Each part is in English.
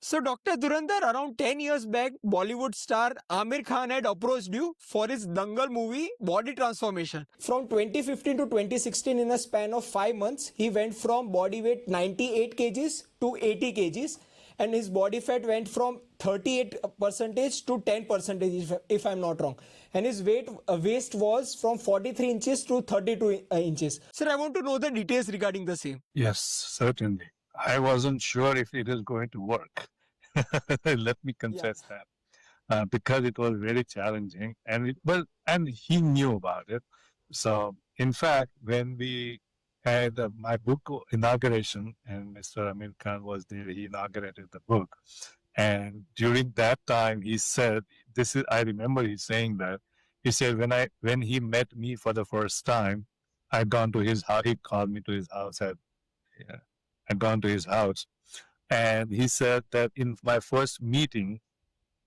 So, Dr. Dhurandhar, around 10 years back, Bollywood star Aamir Khan had approached you for his Dangal movie body transformation. From 2015 to 2016, in a span of 5 months, he went from body weight 98 kgs to 80 kgs, and his body fat went from 38 percentage to 10 percentage, if I'm not wrong. And his waist was from 43 inches to 32 inches. Sir, I want to know the details regarding the same. Yes, certainly. I wasn't sure if it is going to work. Let me confess that. Because it was very challenging, and he knew about it. So, in fact, when we had my book inauguration, and Mr. Amir Khan was there, he inaugurated the book. And during that time, he said, "This is." I remember he saying that. He said, when he met me for the first time, I'd gone to his house. He called me to his house. Yeah, I'd gone to his house, and he said that in my first meeting,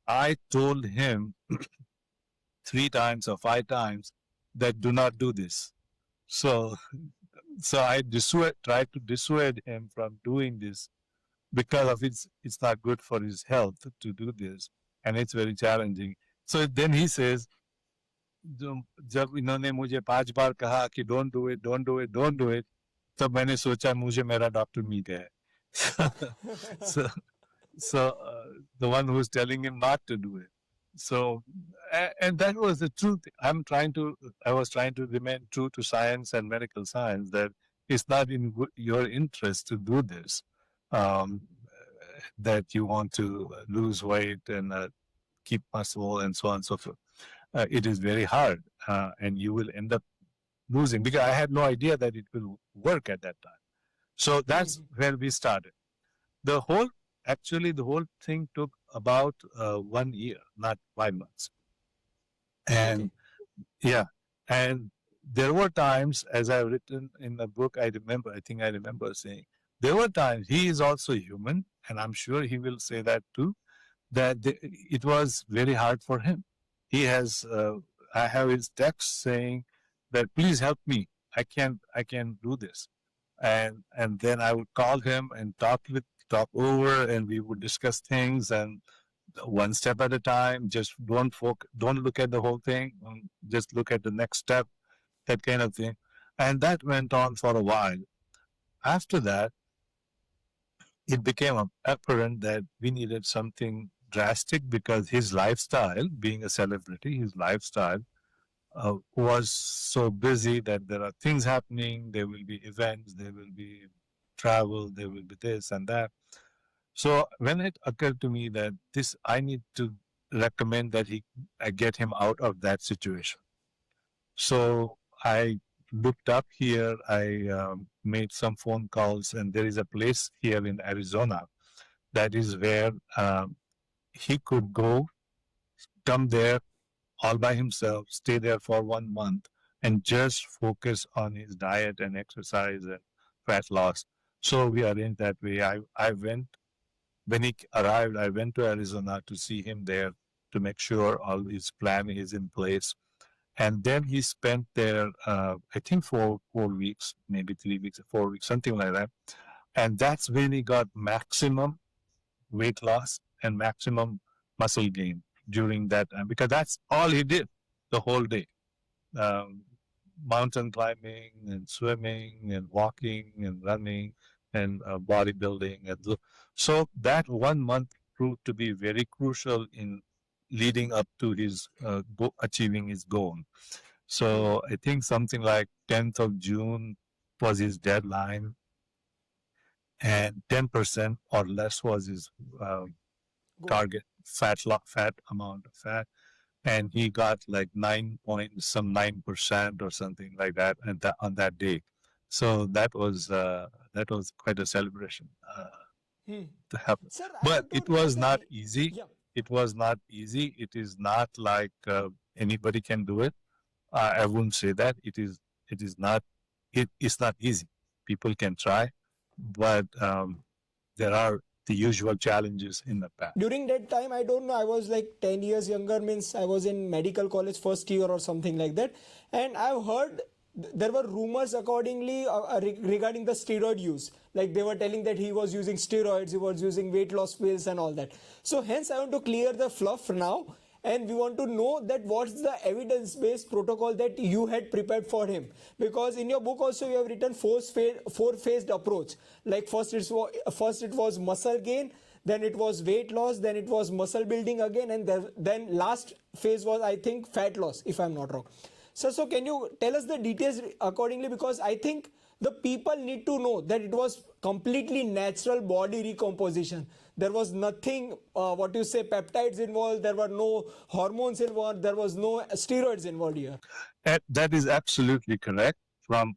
I told him 3 times or 5 times that do not do this. So, so I tried to dissuade him from doing this because of it's not good for his health to do this, and it's very challenging. So then he says, जब इन्होंने मुझे 5 बार कहा कि don't do it, don't do it, don't do it, तब मैंने सोचा मुझे मेरा डॉक्टर मिल गया है. So the one who's telling him not to do it. So, and that was the truth. I was trying to remain true to science and medical science, that it's not in your interest to do this, that you want to lose weight and keep muscle and so on and so forth. It is very hard, and you will end up losing, because I had no idea that it will work at that time. So that's where we started. The whole thing took about 1 year, not 5 months. And yeah, and there were times, as I've written in the book, I remember saying, there were times, he is also human, and I'm sure he will say that too, that it was very hard for him. He has, I have his text saying that, please help me. I can't do this. And then I would call him and talk over, and we would discuss things, and one step at a time. Just don't look at the whole thing. Just look at the next step, that kind of thing. And that went on for a while. After that, it became apparent that we needed something drastic, because his lifestyle, being a celebrity, his lifestyle was so busy that there are things happening. There will be events, there will be travel, there will be this and that. So when it occurred to me that I need to recommend that I get him out of that situation. So I looked up here, I made some phone calls, and there is a place here in Arizona that is where he could come there all by himself, stay there for 1 month, and just focus on his diet and exercise and fat loss. So we arranged that way. I went, when he arrived, I went to Arizona to see him there, to make sure all his plan is in place. And then he spent there, I think 4 weeks, maybe 3 weeks, 4 weeks, something like that. And that's when he got maximum weight loss and maximum muscle gain during that time, because that's all he did the whole day. Mountain climbing and swimming and walking and running and bodybuilding. And so that 1 month proved to be very crucial in leading up to his achieving his goal. So I think something like 10th of June was his deadline, and 10% or less was his target fat amount of fat, and he got like 9% or something like that, and on that day. So that was quite a celebration to happen. Sir, But it was not easy. Yeah. It was not easy. It is not like anybody can do it. I wouldn't say that. It is not. It's not easy. People can try, but there are the usual challenges in the path. During that time, I don't know, I was like 10 years younger, means I was in medical college first year or something like that. And I've heard there were rumors accordingly regarding the steroid use. Like they were telling that he was using steroids, he was using weight loss pills and all that. So hence I want to clear the fluff now, and we want to know that what's the evidence based protocol that you had prepared for him, because in your book also you have written four phased approach. Like first it was muscle gain, then it was weight loss, then it was muscle building again, and then last phase was, I think, fat loss, if I'm not wrong. So can you tell us the details accordingly, because I think the people need to know that it was completely natural body recomposition. There was nothing, what you say, peptides involved, there were no hormones involved, there was no steroids involved here. That is absolutely correct. From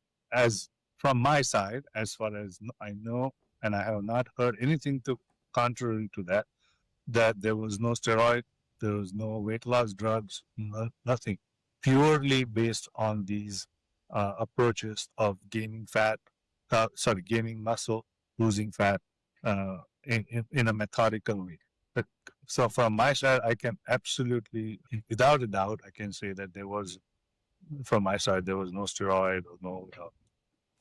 my side, as far as I know, and I have not heard anything to contrary to that, that there was no steroid, there was no weight loss drugs, nothing. Purely based on these approaches of gaining fat, gaining muscle, losing fat in a methodical way. But, so from my side, I can absolutely, without a doubt, I can say that from my side, there was no steroid or no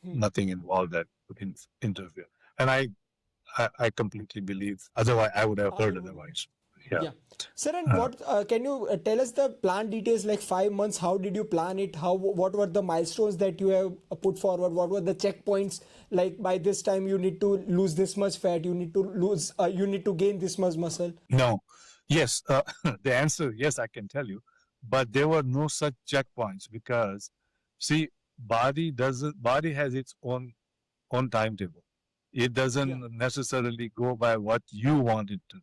nothing involved that would interfere. And I completely believe. Otherwise, I would have heard otherwise. Yeah. Sir, and what can you tell us the plan details, like 5 months? How did you plan it? What were the milestones that you have put forward? What were the checkpoints? Like by this time you need to lose this much fat, you need to gain this much muscle. No. Yes. The answer, yes, I can tell you. But there were no such checkpoints because, see, body has its own timetable. It doesn't necessarily go by what you want it to.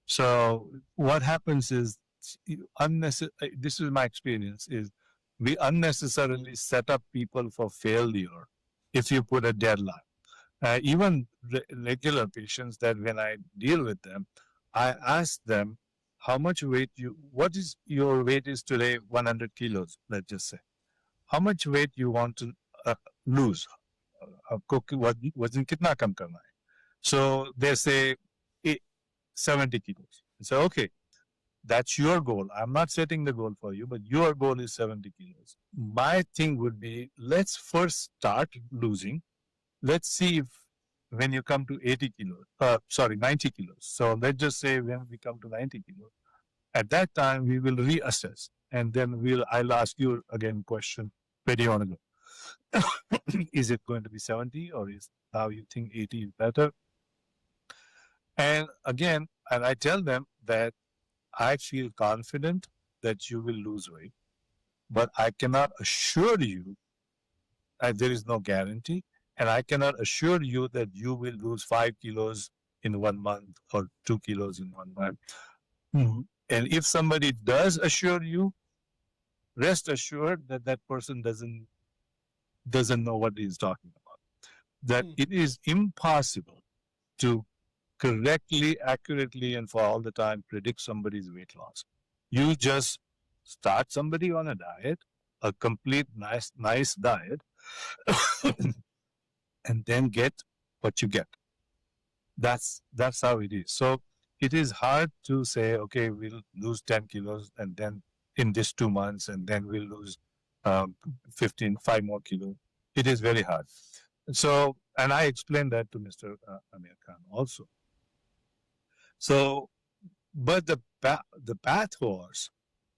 So what happens is, this is my experience, is we unnecessarily set up people for failure if you put a deadline. Even regular patients, that when I deal with them, I ask them how much weight what is your weight is today, 100 kilos, let's just say. How much weight you want to lose? वजन कितना कम करना है? So they say 70 kilos. So, okay, that's your goal. I'm not setting the goal for you, but your goal is 70 kilos. My thing would be, let's first start losing. Let's see if when you come to 80 kilos, 90 kilos. So let's just say when we come to 90 kilos, at that time we will reassess. And then I'll ask you again question, where do you want to go? Is it going to be 70 or is now you think 80 is better? And again, and I tell them that I feel confident that you will lose weight, but I cannot assure you, there is no guarantee, and I cannot assure you that you will lose 5 kilos in 1 month or 2 kilos in 1 month. Mm-hmm. And if somebody does assure you, rest assured that that person doesn't know what he's talking about. That it is impossible to correctly, accurately, and for all the time predict somebody's weight loss. You just start somebody on a diet, a complete nice diet, and then get what you get. That's how it is. So it is hard to say, okay, we'll lose 10 kilos and then in this 2 months, and then we'll lose 5 more kilos. It is very hard. So, and I explained that to Mr. Aamir Khan also. So, but the path was,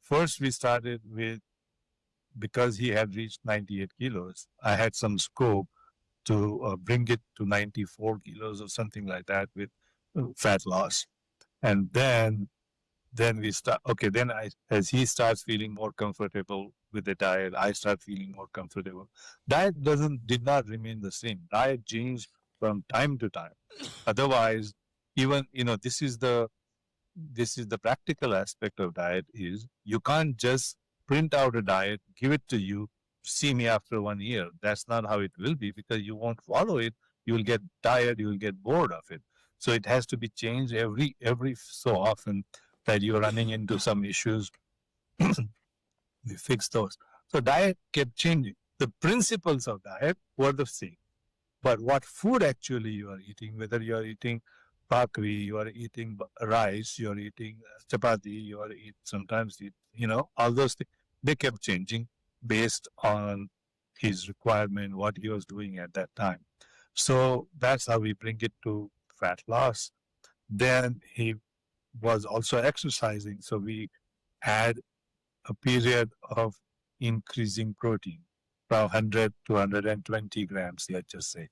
first we started with, because he had reached 98 kilos, I had some scope to bring it to 94 kilos or something like that with fat loss. And then we start, okay, then as he starts feeling more comfortable with the diet, I start feeling more comfortable. Diet did not remain the same. Diet changed from time to time. Otherwise, even, this is the practical aspect of diet, is you can't just print out a diet, give it to you, see me after 1 year. That's not how it will be, because you won't follow it. You will get tired, you will get bored of it. So it has to be changed every so often that you're running into some issues. We fix those. So diet kept changing. The principles of diet were the same. But what food actually you are eating, whether you are eating bhakri, you are eating rice, you are eating chapati, you are sometimes eat, all those things, they kept changing based on his requirement, what he was doing at that time. So that's how we bring it to fat loss. Then he was also exercising. So we had a period of increasing protein from 100 to 120 grams, let's just say.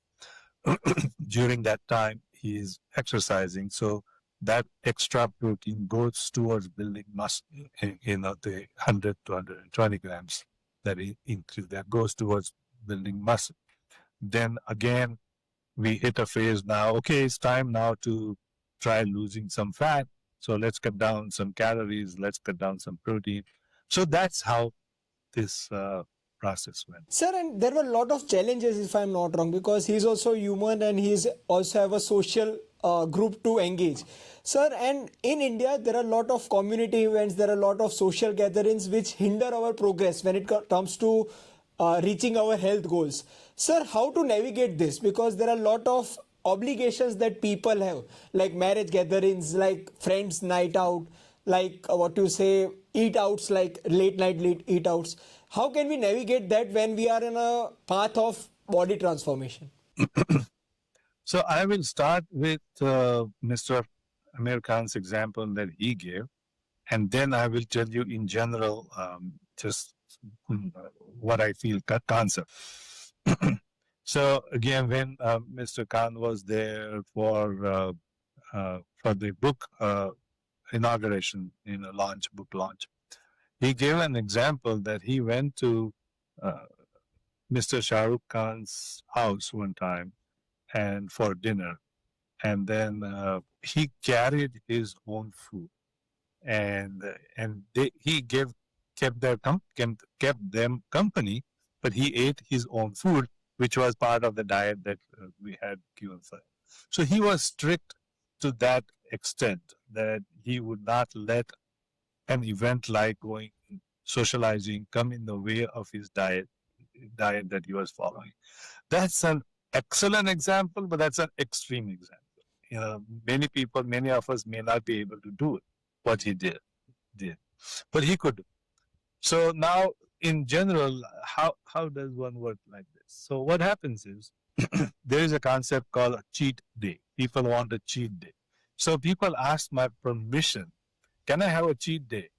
During that time, he is exercising. So that extra protein goes towards building muscle, the 100 to 120 grams that increase, that goes towards building muscle. Then again, we hit a phase now. Okay, it's time now to try losing some fat. So let's cut down some calories. Let's cut down some protein. So that's how this process went. Sir, and there were a lot of challenges, if I'm not wrong, because he's also human and he's also have a social group to engage. Sir, and in India, there are a lot of community events, there are a lot of social gatherings which hinder our progress when it comes to reaching our health goals. Sir, how to navigate this? Because there are a lot of obligations that people have, like marriage gatherings, like friends' night out, like what you say, eat outs, like late eat outs. How can we navigate that when we are in a path of body transformation? So I will start with Mr. Amir Khan's example that he gave, and then I will tell you in general just what I feel concept. So again, when Mr. Khan was there for the book inauguration, book launch, he gave an example that he went to uh, Mr. Shah Rukh Khan's house one time and for dinner, and then he carried his own food, and he kept kept them company, but he ate his own food, which was part of the diet that we had given for him. So he was strict to that extent that he would not let an event like going socializing come in the way of his diet that he was following. That's an excellent example, but that's an extreme example. Many people, many of us may not be able to do it, what he did, but he could. So now, in general, how does one work like this? So what happens is there is a concept called a cheat day. People want a cheat day. So people ask my permission. Can I have a cheat day?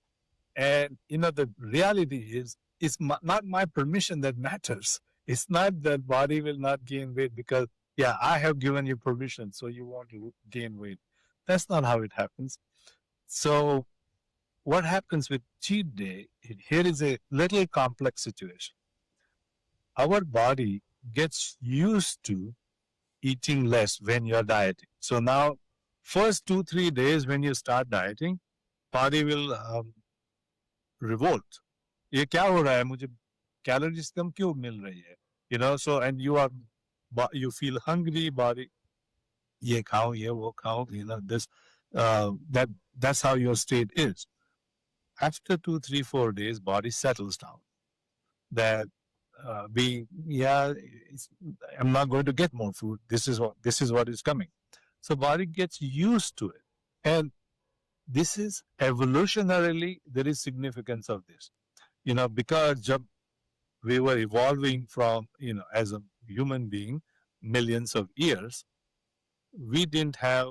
And the reality is, it's not my permission that matters. It's not that body will not gain weight because, yeah, I have given you permission, so you want to gain weight. That's not how it happens. So, what happens with cheat day? Here is a little complex situation. Our body gets used to eating less when you're dieting. So now, first 2-3 days when you start dieting, body will revolt. ये क्या हो रहा है मुझे calories कम क्यों मिल रही है so and you feel hungry body ये खाओ ये वो खाओ this that's how your state is. After 2-3-4 days body settles down that I'm not going to get more food. This is what is coming. So body gets used to it, and this is evolutionarily there is significance of this. Because we were evolving from as a human being millions of years, we didn't have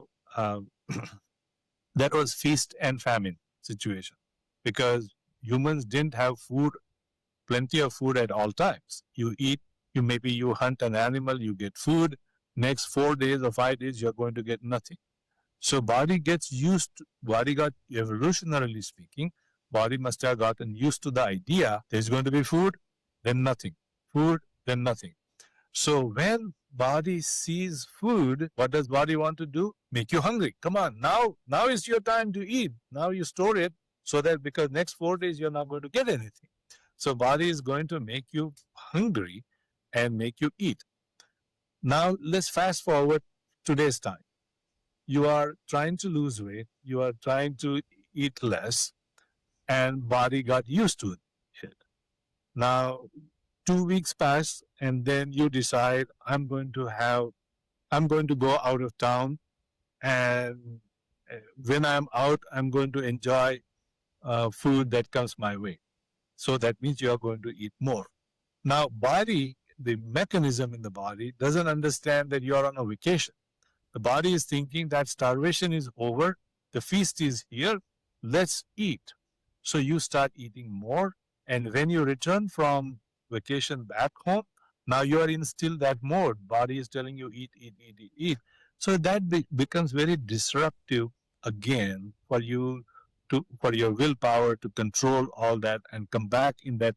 that was feast and famine situation because humans didn't have plenty of food at all times. You eat, you hunt an animal, you get food. Next 4 days or 5 days, you're going to get nothing. So body got evolutionarily speaking, body must have gotten used to the idea there's going to be food, then nothing. Food, then nothing. So when body sees food, what does body want to do? Make you hungry. Come on, now is your time to eat. Now you store it so that because next 4 days you're not going to get anything. So body is going to make you hungry and make you eat. Now let's fast forward today's time. You are trying to lose weight, you are trying to eat less, and body got used to it. Now 2 weeks pass and then you decide I'm going to go out of town, and when I'm out I'm going to enjoy food that comes my way. So that means you are going to eat more. Now, body, the mechanism in the body doesn't understand that you are on a vacation. The body is thinking that starvation is over, the feast is here, let's eat. So you start eating more, and when you return from vacation back home, now you are in still that mode. Body is telling you eat, eat, eat, eat, eat. So that becomes very disruptive again for you to for your willpower to control all that and come back in that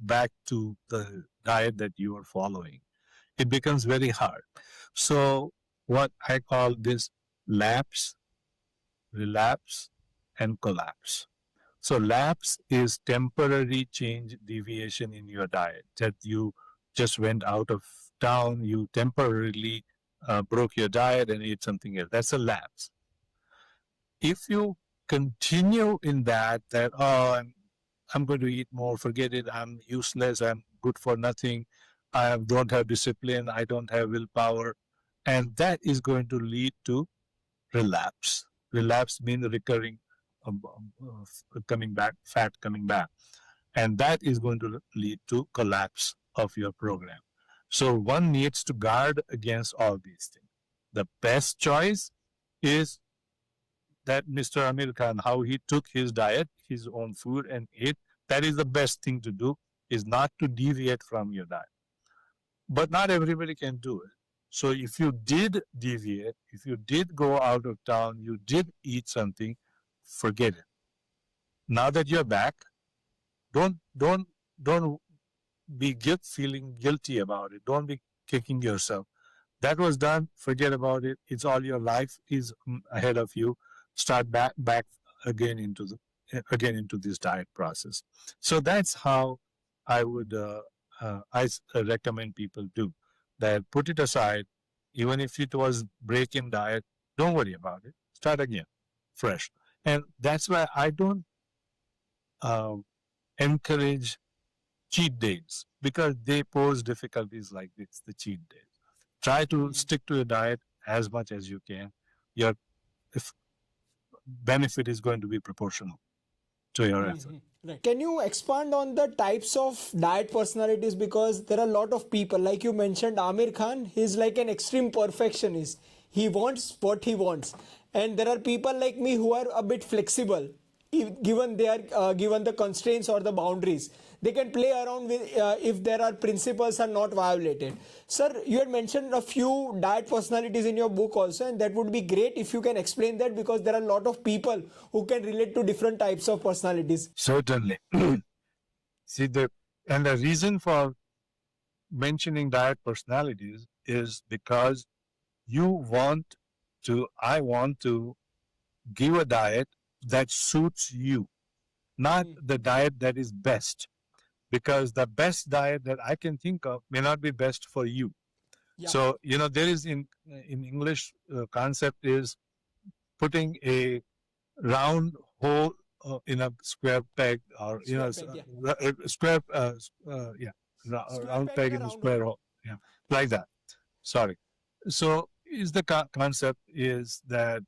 back to the diet that you are following. It becomes very hard. So, what I call this lapse, relapse, and collapse. So, lapse is temporary change, deviation in your diet that you just went out of town, you temporarily broke your diet and ate something else. That's a lapse. If you continue in that oh I'm going to eat more, forget it, I'm useless, I'm good for nothing, I don't have discipline, I don't have willpower, and that is going to lead to relapse. Relapse means recurring, coming back, fat coming back, and that is going to lead to collapse of your program. So one needs to guard against all these things. The best choice is that Mr. Aamir Khan, how he took his diet, his own food, and ate. That is the best thing to do, is not to deviate from your diet. But not everybody can do it. So if you did deviate, if you did go out of town, you did eat something, forget it. Now that you're back, don't be feeling guilty about it. Don't be kicking yourself. That was done, forget about it. It's all, your life is ahead of you. Start back again into this diet process. So that's how I would recommend people do that. Put it aside, even if it was break in diet, don't worry about it. Start again, fresh. And that's why I don't uh, encourage cheat days, because they pose difficulties like this, the cheat days. Try to stick to your diet as much as you can. Your if benefit is going to be proportional to your effort. Right. Can you expand on the types of diet personalities? Because there are a lot of people, like you mentioned, Amir Khan, he's like an extreme perfectionist. He wants what he wants. And there are people like me who are a bit flexible, given they are given the constraints or the boundaries. They can play around with if there are principles are not violated. Sir, you had mentioned a few diet personalities in your book also, and that would be great if you can explain that, because there are a lot of people who can relate to different types of personalities. Certainly. See, the reason for mentioning diet personalities is because I want to give a diet that suits you, not the diet that is best, because the best diet that I can think of may not be best for you. Yeah. So, there is in English concept is putting a round hole in a square peg, or a square round peg in a square hole, yeah, like that. Sorry. So is the concept is that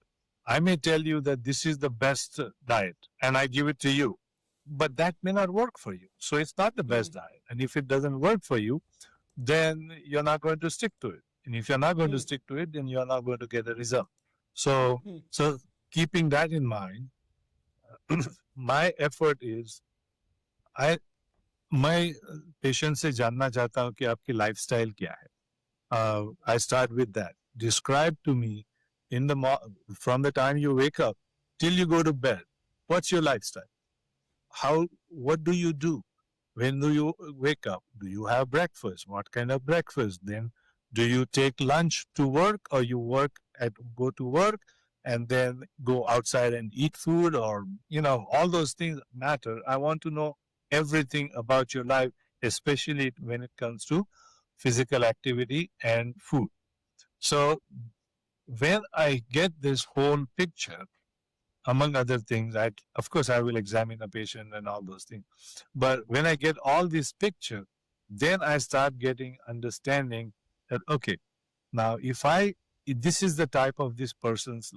I may tell you that this is the best diet and I give it to you, but that may not work for you. So it's not the best diet. And if it doesn't work for you, then you're not going to stick to it. And if you're not going to stick to it, then you're not going to get a result. So, so keeping that in mind, my effort is, मैं patient से जानना चाहता हूँ कि आपकी lifestyle क्या है. I start with that. Describe to me from the time you wake up till you go to bed. What's your lifestyle? What do you do? When do you wake up? Do you have breakfast? What kind of breakfast? Then do you take lunch to work, or you go to work and then go outside and eat food, or, all those things matter. I want to know everything about your life, especially when it comes to physical activity and food. So when I get this whole picture, among other things, of course I will examine a patient and all those things. But when I get all this picture, then I start getting understanding that, okay, now if this is the type of this person's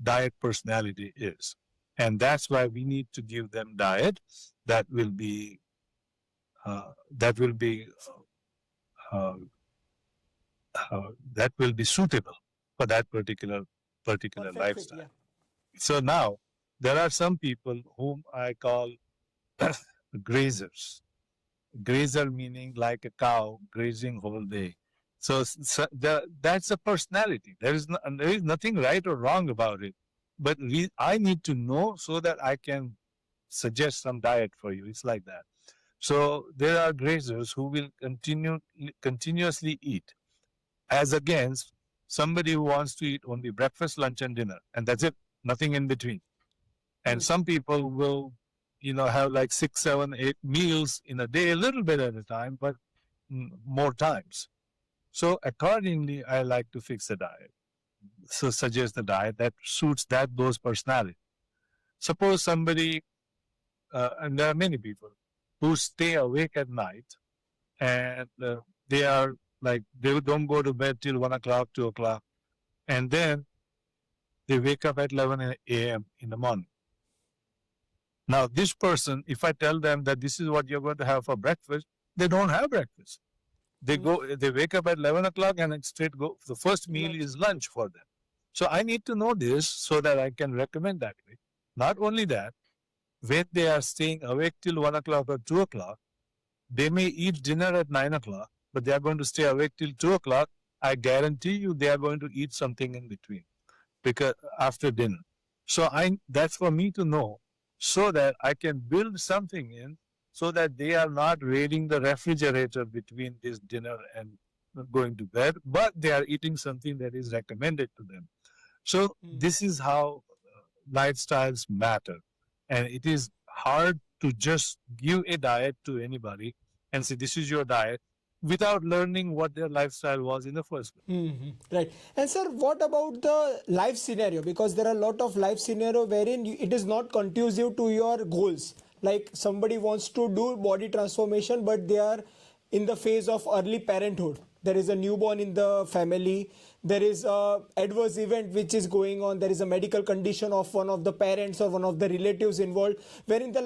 diet personality is. And that's why we need to give them diet that will be that will be uh, that will be suitable for that particular Perfect fit, lifestyle. yeah. So now there are some people whom I call grazers. Grazer meaning like a cow grazing whole day. That's a personality. There is nothing right or wrong about it. But I need to know so that I can suggest some diet for you. It's like that. So there are grazers who will continuously eat, as against somebody who wants to eat only breakfast, lunch, and dinner, and that's it, nothing in between. And some people will, have like 6, 7, 8 meals in a day, a little bit at a time, but more times. So accordingly, I like to fix a diet. So suggest a diet that suits those personality. Suppose somebody, and there are many people who stay awake at night, and they are like, they don't go to bed till 1 o'clock, 2 o'clock, and then they wake up at 11 a.m. in the morning. Now, this person, if I tell them that this is what you're going to have for breakfast, they don't have breakfast. They wake up at 11 o'clock and straight go. The first meal is lunch for them. So I need to know this so that I can recommend that way. Not only that, when they are staying awake till 1 o'clock or 2 o'clock, they may eat dinner at 9 o'clock, but they are going to stay awake till 2 o'clock. I guarantee you they are going to eat something in between, because after dinner. So that's for me to know so that I can build something in so that they are not raiding the refrigerator between this dinner and going to bed, but they are eating something that is recommended to them. So this is how lifestyles matter. And it is hard to just give a diet to anybody and say, this is your diet, without learning what their lifestyle was in the first place. Right. And sir, what about the life scenario? Because there are a lot of life scenario wherein it is not conducive to your goals. Like somebody wants to do body transformation, but they are in the phase of early parenthood. There is a newborn in the family. There is a adverse event which is going on. There is a medical condition of one of the parents or one of the relatives involved, wherein the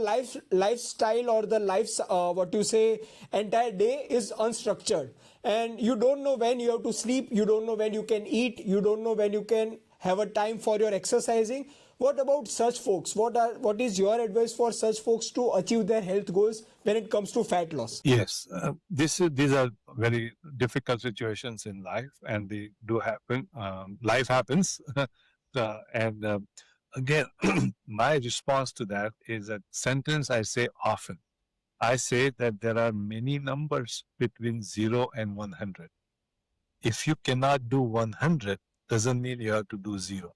lifestyle or the entire day is unstructured, and you don't know when you have to sleep, you don't know when you can eat, you don't know when you can have a time for your exercising. What about such folks? What is your advice for such folks to achieve their health goals when it comes to fat loss? Yes, these are very difficult situations in life, and they do happen. Life happens, and again, my response to that is a sentence I say often. I say that there are many numbers between 0 and 100. If you cannot do 100, doesn't mean you have to do 0.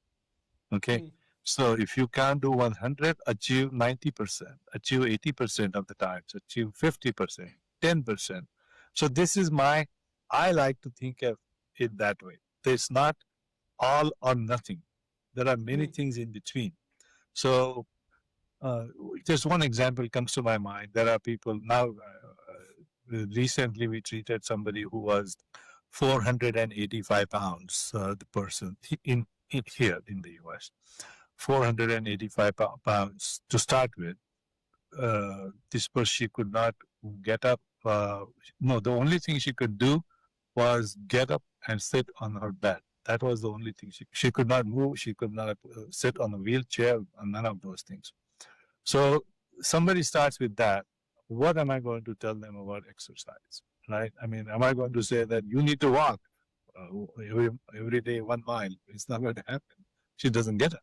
Okay. So if you can't do 100, achieve 90%, achieve 80% of the times, achieve 50%, 10%. So this is I like to think of it that way. There's not all or nothing. There are many things in between. So just one example comes to my mind. There are people now, recently we treated somebody who was 485 pounds, the person here in the US. 485 pounds to start with. This person, she could not get up. No, the only thing she could do was get up and sit on her bed. That was the only thing. She could not move. She could not sit on a wheelchair, none of those things. So somebody starts with that. What am I going to tell them about exercise? Right? I mean, am I going to say that you need to walk every day 1 mile? It's not going to happen. She doesn't get it.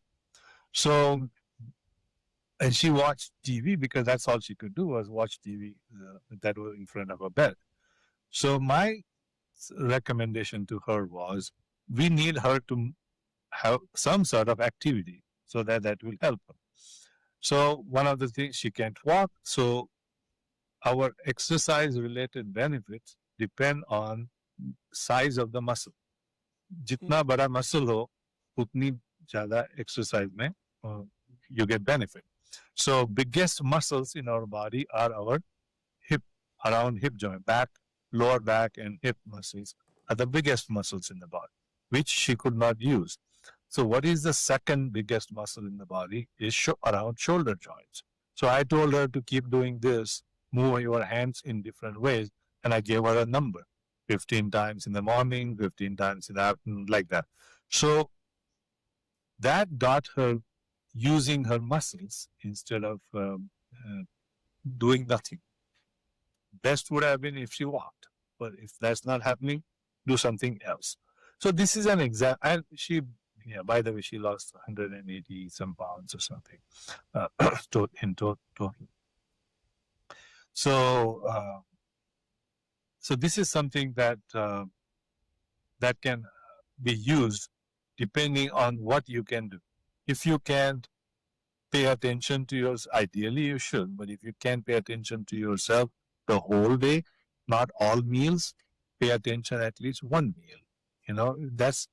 So, and she watched TV because that's all she could do was watch TV that was in front of her bed. So my recommendation to her was, we need her to have some sort of activity so that will help her. So one of the things, she can't walk. So our exercise related benefits depend on size of the muscle. जितना बड़ा muscle हो, उतनी ज़्यादा exercise में you get benefit. So biggest muscles in our body are our hip, around hip joint, back, lower back and hip muscles are the biggest muscles in the body, which she could not use. So what is the second biggest muscle in the body is around shoulder joints. So I told her to keep doing this move your hands in different ways. And I gave her a number, 15 times in the morning, 15 times in the afternoon, like that. So that got her using her muscles instead of doing nothing. Best would have been if she walked, but if that's not happening, do something else. So this is an example. And she, yeah, by the way, she lost 180 some pounds or something total. So, so this is something that that can be used depending on what you can do. If you can't pay attention to yours, ideally you should, but if you can't pay attention to yourself the whole day, not all meals, pay attention at least one meal. You know, that's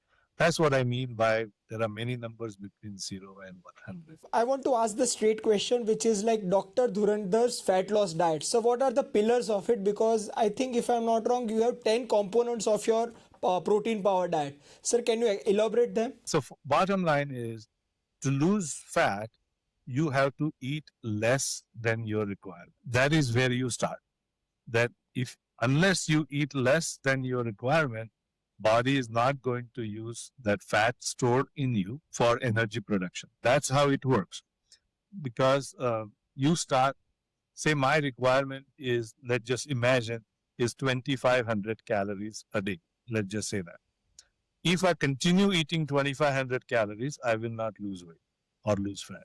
what I mean by there are many numbers between 0 and 100. I want to ask the straight question, which is like Dr. Dhurandhar's fat loss diet. So, what are the pillars of it? Because I think, if I'm not wrong, you have 10 components of your protein power diet. Sir, can you elaborate them? So, bottom line is to lose fat, you have to eat less than your requirement. That is where you start. That if unless you eat less than your requirement, body is not going to use that fat stored in you for energy production. That's how it works. Because you start, say my requirement is, let's just imagine, is 2,500 calories a day. Let's just say that. If I continue eating 2,500 calories, I will not lose weight or lose fat.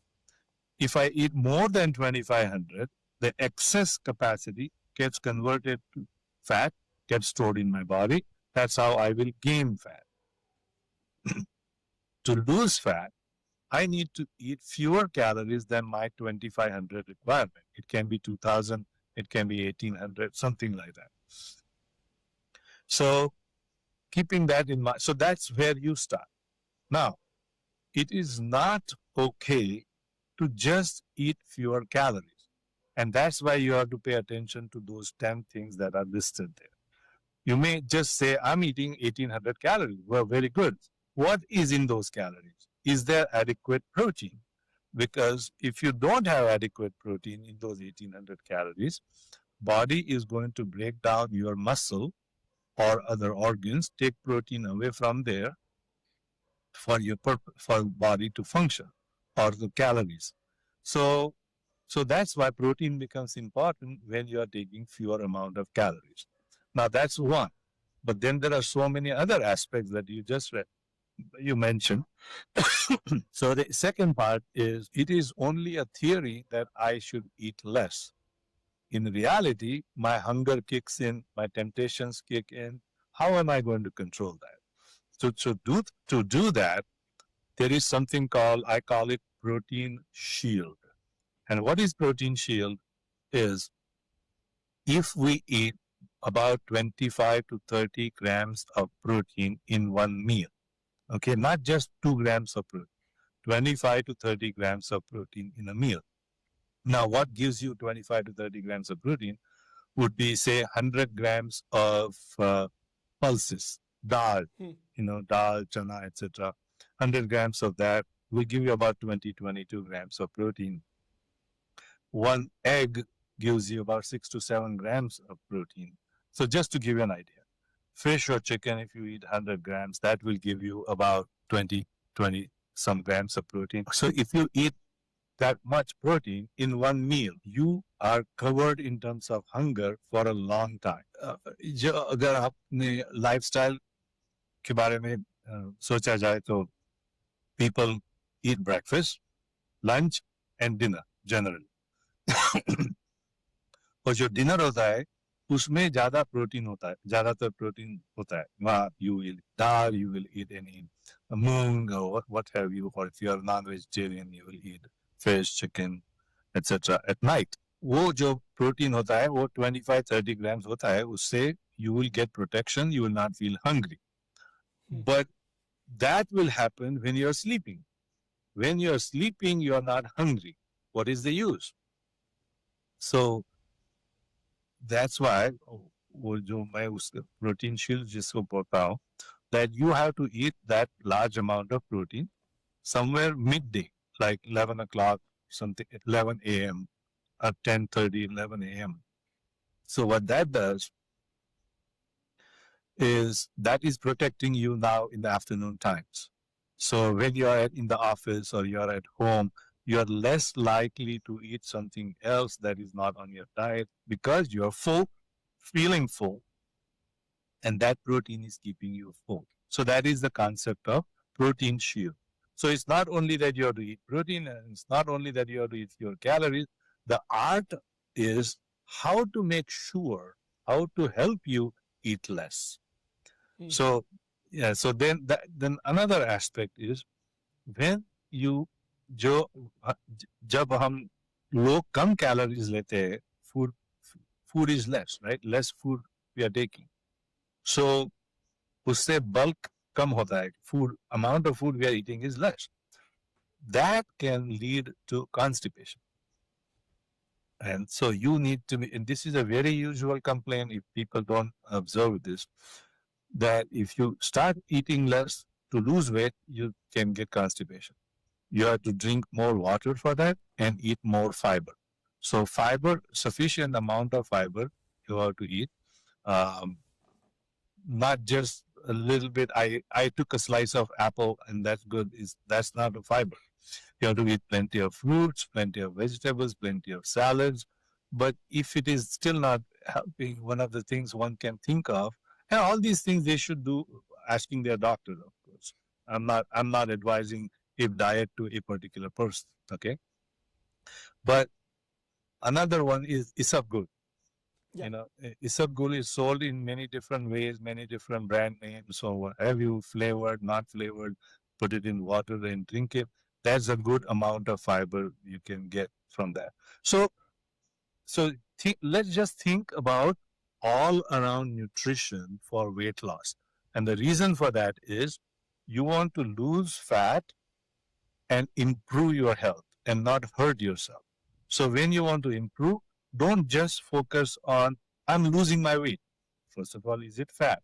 If I eat more than 2,500, the excess capacity gets converted to fat, gets stored in my body. That's how I will gain fat. To lose fat, I need to eat fewer calories than my 2,500 requirement. It can be 2,000, it can be 1,800, something like that. So keeping that in mind, so that's where you start. Now, it is not okay to just eat fewer calories. And that's why you have to pay attention to those 10 things that are listed there. You may just say, I'm eating 1,800 calories. Well, very good. What is in those calories? Is there adequate protein? Because if you don't have adequate protein in those 1,800 calories, body is going to break down your muscle or other organs, take protein away from there for your for body to function, or the calories. So that's why protein becomes important when you are taking fewer amount of calories. Now that's one. But then there are so many other aspects that you mentioned. So the second part is, it is only a theory that I should eat less. In reality, my hunger kicks in, my temptations kick in. How am I going to control that? To do that, there is something called, I call it protein shield. And what is protein shield is, if we eat about 25 to 30 grams of protein in one meal, okay, not just 2 grams of protein, 25 to 30 grams of protein in a meal. Now, what gives you 25 to 30 grams of protein would be, say, 100 grams of pulses, dal, dal, chana, etc. 100 grams of that will give you about 22 grams of protein. One egg gives you about 6 to 7 grams of protein. So just to give you an idea, fish or chicken, if you eat 100 grams, that will give you about 20 some grams of protein. So if you eat that much protein in one meal, you are covered in terms of hunger for a long time. अगर आपने lifestyle के बारे में सोचा जाए तो people eat breakfast, lunch and dinner generally. और जो डिनर होता है उसमें ज्यादा प्रोटीन होता है, ज्यादातर प्रोटीन होता है वहाँ. You will dal, you will eat any moong or what have you, or if you are non-vegetarian, you will eat fish, chicken, etc. at night. वो जो प्रोटीन होता है वो 25-30 grams होता है, उससे you will get protection, you will not feel hungry. But that will happen when you're sleeping. When you're sleeping, you're not hungry. What is the use? So that's why वो जो मैं उस protein shield जिसको बोलता हूँ, that you have to eat that large amount of protein somewhere midday, like 11 o'clock, something, 11 a.m. or 10:30, 11 a.m. So what that does is that is protecting you now in the afternoon times. So when you are in the office or you are at home, you are less likely to eat something else that is not on your diet because you are full, feeling full, and that protein is keeping you full. So that is the concept of protein shield. So it's not only that you have to eat protein, and it's not only that you have to eat your calories. The art is how to make sure, how to help you eat less. So yeah, so then another aspect is when you जो जब हम लोग कम calories लेते हैं, food is less, right? Less food we are taking. So उससे bulk कम होता है. Food amount of food we are eating is less. That can lead to constipation. And so you need to be, and this is a very usual complaint if people don't observe this, that if you start eating less to lose weight, you can get constipation. You have to drink more water for that and eat more fiber. So fiber, sufficient amount of fiber you have to eat. Um, Not just a little bit. I took a slice of apple and that's good. That's not a fiber. You have to eat plenty of fruits, plenty of vegetables, plenty of salads. But if it is still not helping, one of the things one can think of, and all these things they should do asking their doctor, of course. I'm not advising a diet to a particular person. Okay. But another one is isabgol. Yeah. You know, isabgol is sold in many different ways, many different brand names. So have you flavored, not flavored, put it in water and drink it. That's a good amount of fiber you can get from that. So let's just think about all around nutrition for weight loss. And the reason for that is you want to lose fat and improve your health and not hurt yourself. So when you want to improve, don't just focus on, I'm losing my weight. First of all, is it fat?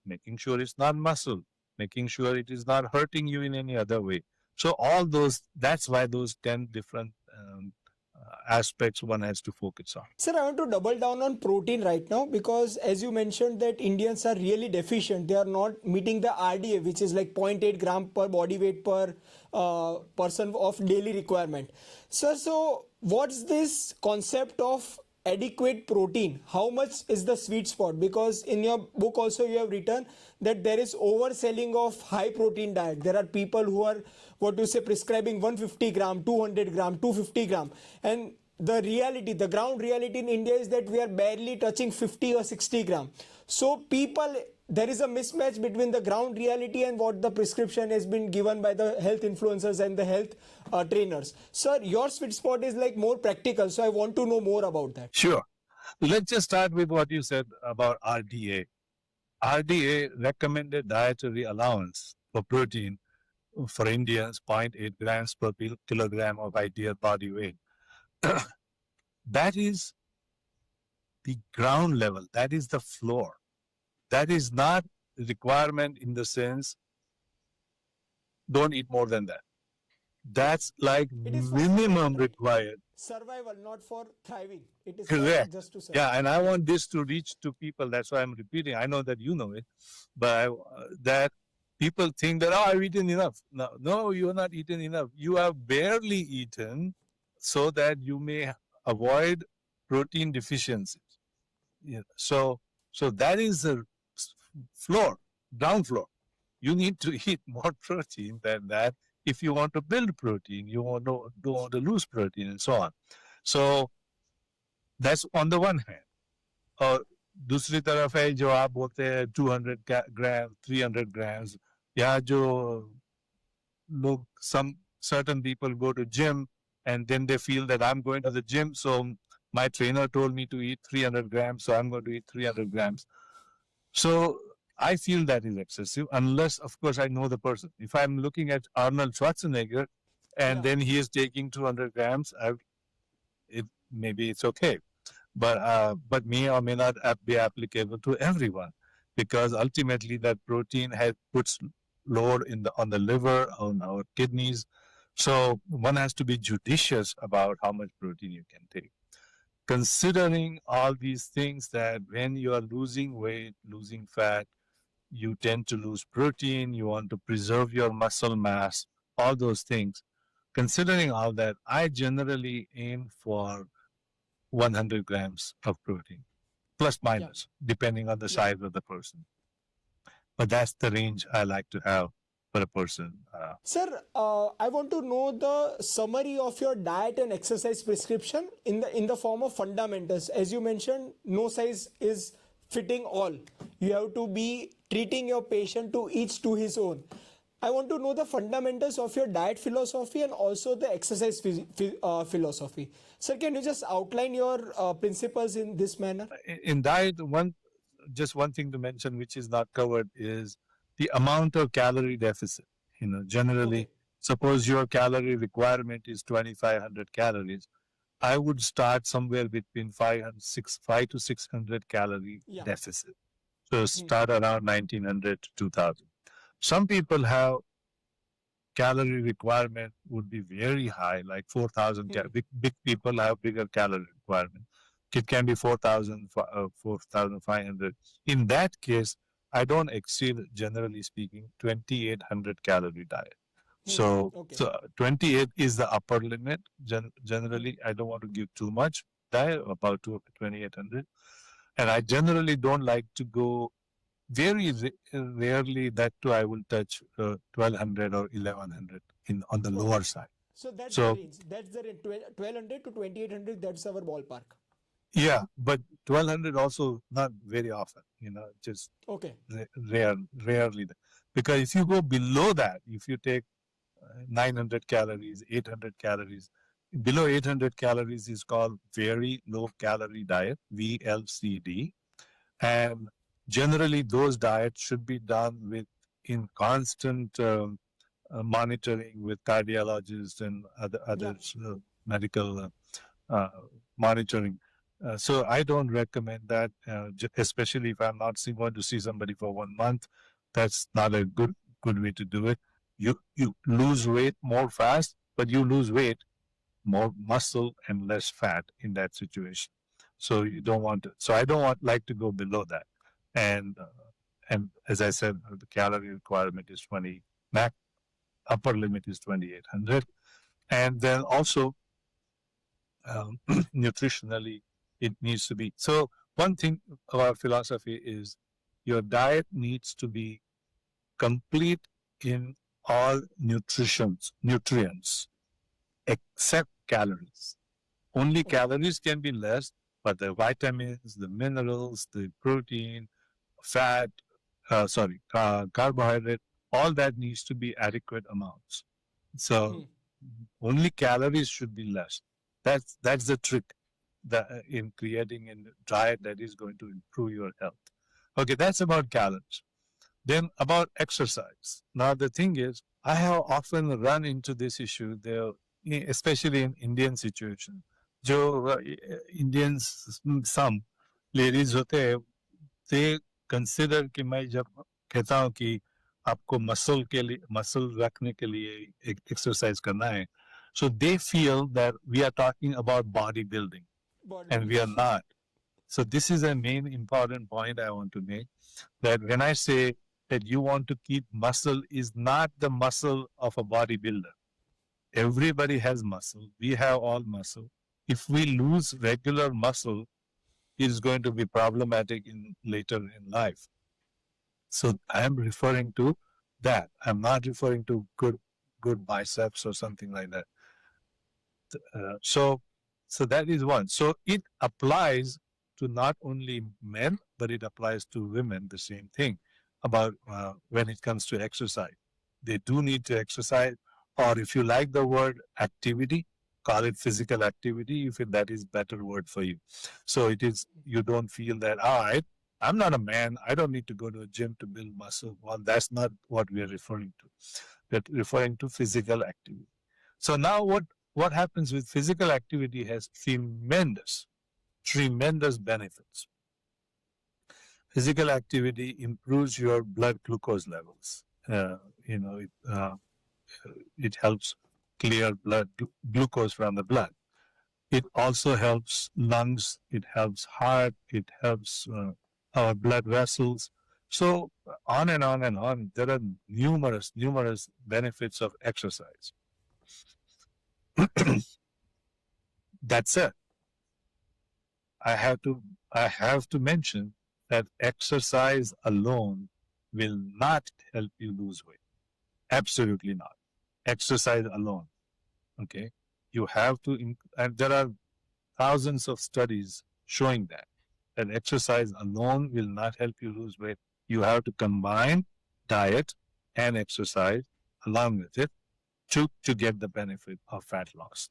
Making sure it's not muscle, making sure it is not hurting you in any other way. So all those, that's why those 10 different aspects one has to focus on. Sir, I want to double down on protein right now because as you mentioned that Indians are really deficient. They are not meeting the RDA, which is like 0.8 gram per body weight per person of daily requirement. Sir, so what's this concept of adequate protein? How much is the sweet spot? Because in your book also you have written that there is overselling of high protein diet. There are people who are, what to say, prescribing 150 gram, 200 gram, 250 gram, and the reality, the ground reality in India is that we are barely touching 50 or 60 gram. So people, there is a mismatch between the ground reality and what the prescription has been given by the health influencers and the health trainers. Sir, your sweet spot is like more practical, so I want to know more about that. Sure. Let's just start with what you said about RDA. RDA, recommended dietary allowance for protein for Indians, 0.8 grams per kilogram of ideal body weight. That is the ground level. That is the floor. That is not requirement in the sense, don't eat more than that. That's like It is for minimum survival, right? required. Survival, not for thriving. It is for Correct. just to survive. Yeah, and I want this to reach to people. That's why I'm repeating. I know that you know it, but that people think that, oh, I've eaten enough. No, you're not eaten enough. You have barely eaten so that you may avoid protein deficiencies. Yeah. So that is the floor, ground floor. You need to eat more protein than that if you want to build protein. You don't want to lose protein and so on. So that's on the one hand. और दूसरी तरफ है जो आप बोलते हैं 200 grams, 300 grams, या जो लोग, some certain people go to gym and then they feel that I'm going to the gym, so my trainer told me to eat 300 grams, so I'm going to eat 300 grams. So I feel that is excessive unless, of course, I know the person. If I'm looking at Arnold Schwarzenegger and then he is taking 200 grams, maybe it's okay. But may or may not be applicable to everyone, because ultimately that protein puts load on the liver, on our kidneys. So one has to be judicious about how much protein you can take. considering all these things, that when you are losing weight, losing fat, you tend to lose protein, you want to preserve your muscle mass, all those things. Considering all that, I generally aim for 100 grams of protein, plus Yeah. minus, depending on the Yeah. size of the person. But that's the range I like to have for a person. Sir, I want to know the summary of your diet and exercise prescription in the form of fundamentals. As you mentioned, no size is fitting all. You have to be treating your patient to each to his own. I want to know the fundamentals of your diet philosophy and also the exercise philosophy. Sir, can you just outline your principles in this manner? In diet, just one thing to mention which is not covered is the amount of calorie deficit. Generally, Okay. suppose your calorie requirement is 2,500 calories. I would start somewhere between 5 to 600 calorie Yeah. deficit. So Hmm. start around 1,900 to 2,000. Some people have calorie requirement would be very high, like 4,000. Hmm. Big people have bigger calorie requirement. It can be 4,000, 4,500. In that case, I don't exceed, generally speaking, 2,800 calorie diet. Hmm. So, Okay. so 28 is the upper limit. Hmm. Generally, I don't want to give too much diet, about 2,800. And I generally don't like to go very rarely, that too I will touch 1,200 or 1,100 on the lower Okay. side. So that's the So range. That's the range. 1200 to 2800. That's our ballpark. yeah, but 1,200 also not very often, just Okay. rarely. Because if you go below that, if you take 900 calories, 800 calories, below 800 calories is called very low calorie diet, VLCD. And generally, those diets should be done with in constant monitoring with cardiologists and Yeah. others, medical uh, monitoring. So I don't recommend that, especially if I'm not going to see somebody for 1 month. That's not a good way to do it. You lose weight more fast, but you lose weight more muscle and less fat in that situation. So you don't want to. So I don't want like to go below that. And as I said, the calorie requirement is 20. Max upper limit is 2,800. And then also nutritionally, it needs to be. So one thing of our philosophy is your diet needs to be complete in all nutrients except calories. Only Okay. calories can be less, but the vitamins, the minerals, the protein, fat, carbohydrate, all that needs to be adequate amounts. So Hmm. only calories should be less. That's the trick in creating a diet that is going to improve your health. Okay, that's about calories. Then about exercise. Now the thing is, I have often run into this issue there, especially in Indian situation. जो Indians, some ladies होते हैं, they consider कि मैं जब कहता हूँ कि आपको मसल रखने के लिए एक एक्सरसाइज करना है, so they feel that we are talking about bodybuilding, and we are Bodybuilding. not. So this is a main important point I want to make, that when I say that you want to keep muscle is not the muscle of a bodybuilder. Everybody has muscle. We have all muscle. If we lose regular muscle, it is going to be problematic in later in life. So I am referring to that. I'm not referring to good biceps or something like that. So that is one. So it applies to not only men, but it applies to women. The same thing about when it comes to exercise. They do need to exercise, or if you like the word activity, call it physical activity. If that is better word for you. So it is. You don't feel that I'm not a man. I don't need to go to a gym to build muscle. Well, that's not what we are referring to. We're referring to physical activity. So now what happens with physical activity has tremendous benefits. Physical activity improves your blood glucose levels. You know, it helps clear blood glucose from the blood. It also helps lungs, it helps heart, it helps our blood vessels. So on and on and on. There are numerous benefits of exercise. That's it. I have to mention that exercise alone will not help you lose weight. Absolutely not. Exercise alone. Okay. You have to, and there are thousands of studies showing that exercise alone will not help you lose weight. You have to combine diet and exercise along with it to get the benefit of fat loss,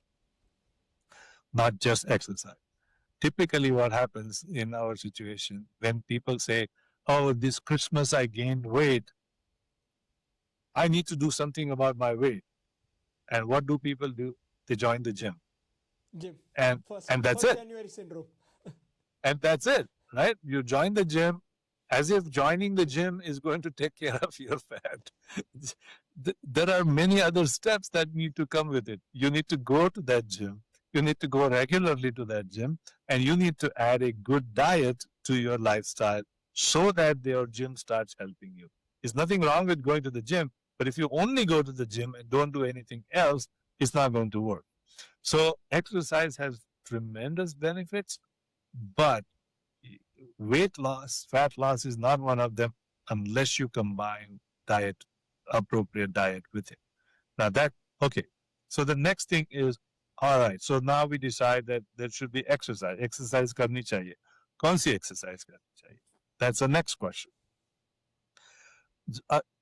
not just exercise. Typically, what happens in our situation when people say, "Oh, this Christmas I gained weight, I need to do something about my weight," and what do people do? They join the gym, Gym. and First, and that's first it. January syndrome. And that's it, right? You join the gym as if joining the gym is going to take care of your fat. There are many other steps that need to come with it. You need to go to that gym. You need to go regularly to that gym, and you need to add a good diet to your lifestyle so that your gym starts helping you. There's nothing wrong with going to the gym, but if you only go to the gym and don't do anything else, it's not going to work. So exercise has tremendous benefits, but weight loss, fat loss is not one of them unless you combine diet, appropriate diet with it. Now that, okay. So the next thing is, all right, so now we decide that there should be exercise. Exercise करनी चाहिए. कौन सी exercise करनी चाहिए? That's the next question.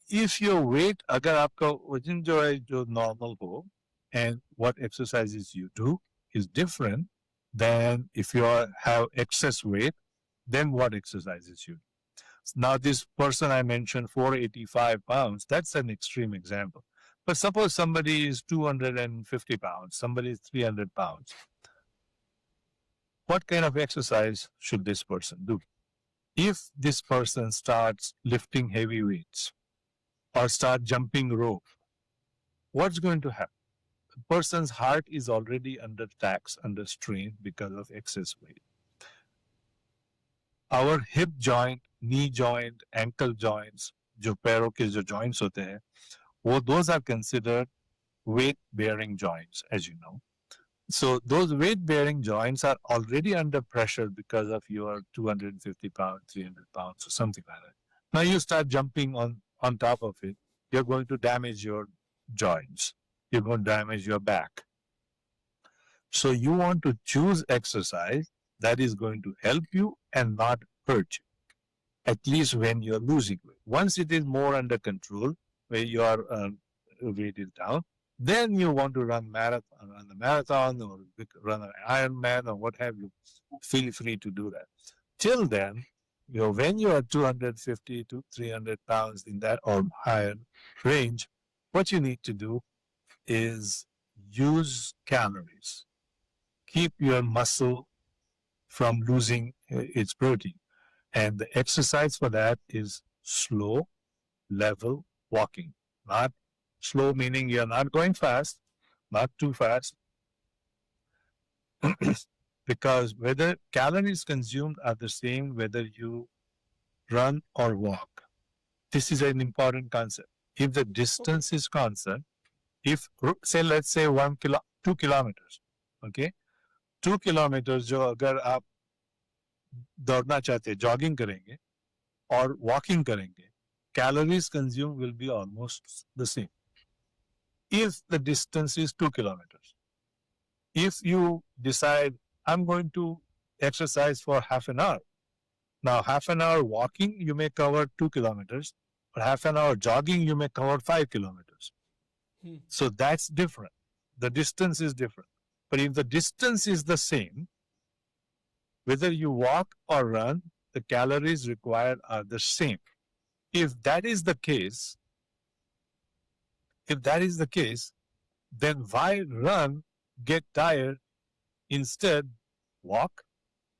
If your weight, अगर आपका वजन जो है जो normal हो, and what exercises you do is different than if you have excess weight, then what exercises you do? Now, this person I mentioned, 485 pounds, that's an extreme example. But suppose somebody is 250 pounds, somebody is 300 pounds. What kind of exercise should this person do? If this person starts lifting heavy weights or start jumping rope, what's going to happen? The person's heart is already under tax, under strain because of excess weight. Our hip joint, knee joint, ankle joints, जो पैरों के जो joints होते हैं, those are considered weight-bearing joints, as you know. So those weight-bearing joints are already under pressure because of your 250 pounds, 300 pounds, or something like that. Now you start jumping on top of it, you're going to damage your joints. You're going to damage your back. So you want to choose exercise that is going to help you and not hurt you, at least when you're losing weight. Once it is more under control, where your weight is down, then you want to run a marathon or run an Ironman or what have you. Feel free to do that. Till then, when you are 250 to 300 pounds in that or higher range, what you need to do is use calories. Keep your muscle from losing its protein. And the exercise for that is slow, level walking. Not slow meaning you're not going fast, not too fast. Because whether calories consumed are the same whether you run or walk. This is an important concept. If the distance is constant, if say let's say 2 kilometers, okay, 2 kilometers जो अगर आप दौड़ना चाहते हैं, jogging करेंगे और walking करेंगे, calories consumed will be almost the same. If the distance is 2 kilometers, if you decide I'm going to exercise for half an hour, now half an hour walking you may cover 2 kilometers, but half an hour jogging you may cover 5 kilometers. So that's different. The distance is different. But if the distance is the same, whether you walk or run, the calories required are the same. If that is the case, then why run, get tired, instead walk?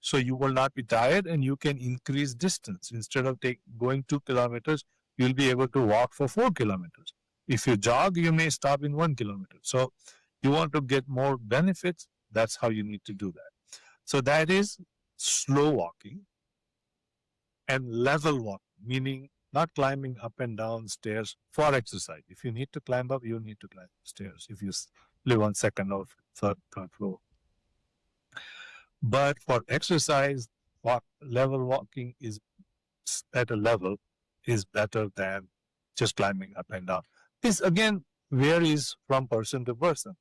So you will not be tired and you can increase distance. Instead of going 2 kilometers, you'll be able to walk for 4 kilometers. If you jog, you may stop in 1 kilometer. So you want to get more benefits, That's how you need to do that. So that is slow walking and level walk, meaning not climbing up and down stairs for exercise. If you need to climb up, you need to climb stairs. If you live on second or third floor. But for exercise, level walking is at a level is better than just climbing up and down. This again varies from person to person.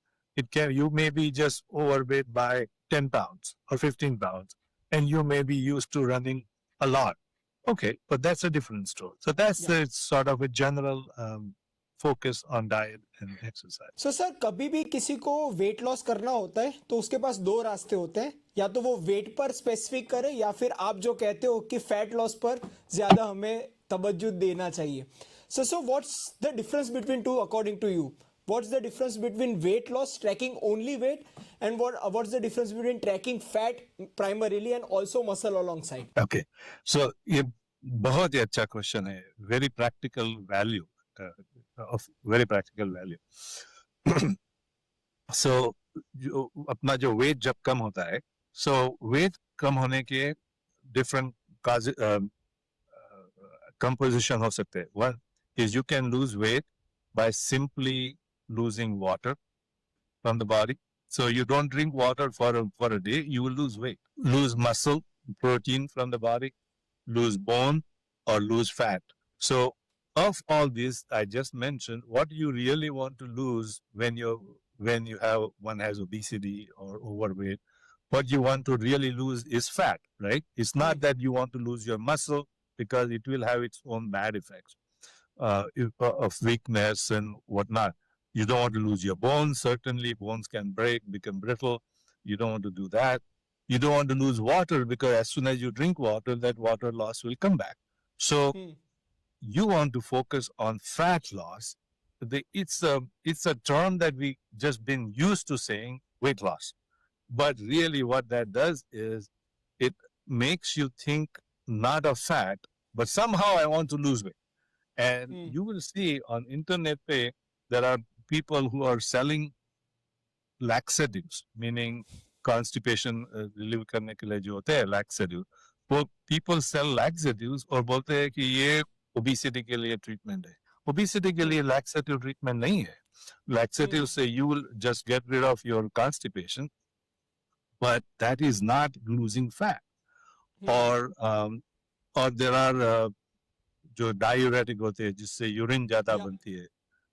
You may be just overweight by 10 pounds or 15 pounds, and you may be used to running a lot. Okay, but that's a different story. So that's sort of a general focus on diet and exercise. So sir कभी भी किसी को weight loss करना होता है तो उसके पास दो रास्ते होते हैं, या तो वो वेट पर स्पेसिफिक करे या फिर आप जो कहते हो कि फैट लॉस पर ज्यादा हमें तवज्जो देना चाहिए. So what's the difference between two according to you? What's the difference between weight loss, tracking only weight, and what's the difference between tracking fat primarily and also muscle alongside? Okay, so ये बहुत ही अच्छा question है. Very practical value of very practical value. So अपना जो weight जब कम होता है, so weight कम होने के different composition हो सकते हैं. One is you can lose weight by simply losing water from the body. So you don't drink water for a day, you will lose weight. Lose muscle, protein from the body, lose bone, or lose fat. So of all this I just mentioned, what you really want to lose when one has obesity or overweight, what you want to really lose is fat, right? It's not that you want to lose your muscle, because it will have its own bad effects of weakness and whatnot. You don't want to lose your bones. Certainly, bones can break, become brittle. You don't want to do that. You don't want to lose water, because as soon as you drink water, that water loss will come back. So you want to focus on fat loss. It's a term that we just been used to saying weight loss. But really what that does is it makes you think not of fat, but somehow I want to lose weight. And you will see on internet pay, there are people who are selling laxatives, meaning constipation relieve करने के लिए जो होते हैं laxative. वो people sell laxatives और बोलते हैं कि ये obesity के लिए treatment है. Obesity के लिए laxative treatment नहीं है. Laxative say you will just get rid of your constipation, but that is not losing fat. Or there are जो diuretic होते हैं जिससे यूरिन ज्यादा बनती है.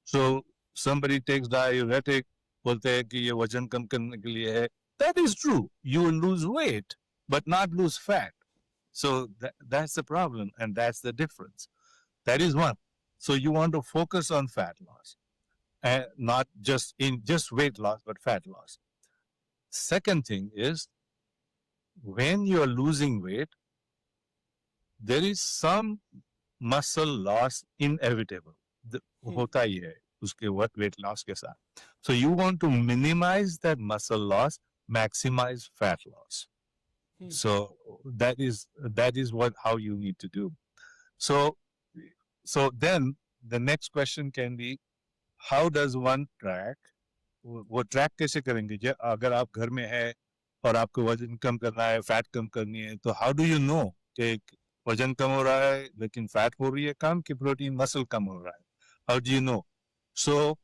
So somebody takes diuretic, बोलते हैं कि ये वजन कम करने के लिए है. That is true. You will lose weight, but not lose fat. So that's the problem, and that's the difference. That is one. So you want to focus on fat loss, and not just weight loss, but fat loss. Second thing is, when you are losing weight, there is some muscle loss inevitable. होता ही है उसके weight loss के साथ. So you want to minimize that muscle loss, maximize fat loss. So that is how you need to do. So then the next question can be, how does one track? वो track कैसे करेंगे? अगर आप घर में है और आपको वजन कम करना है, फैट कम करनी है, तो how do you know कि वजन कम हो रहा है लेकिन फैट हो रही है कम, कि प्रोटीन मसल कम हो रहा है? How do you know? So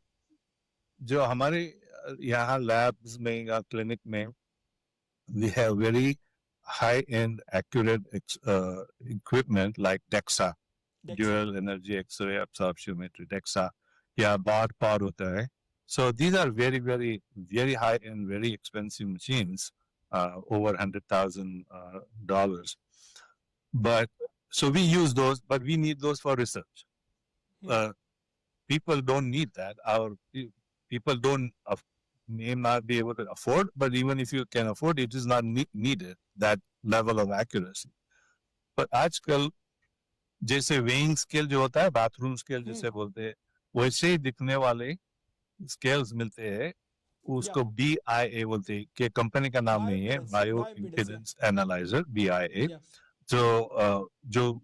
जो हमारे यहाँ लैब्स में या क्लिनिक में, we have very high-end accurate equipment like DEXA, dual energy X-ray absorptiometry, DEXA, या बार पार होता है. So these are very, very, very high-end, very expensive machines, over $100,000. But so we use those, but we need those for research. People don't need that. Our people may not be able to afford, but even if you can afford, it is not needed, that level of accuracy. But आजकल जैसे weighing scale जो होता है, bathroom scale जैसे बोलते हैं, वैसे ही दिखने वाले scales मिलते हैं, उसको BIA बोलते हैं, कि कंपनी का नाम नहीं है, Bio Impedance Analyzer, BIA. तो जो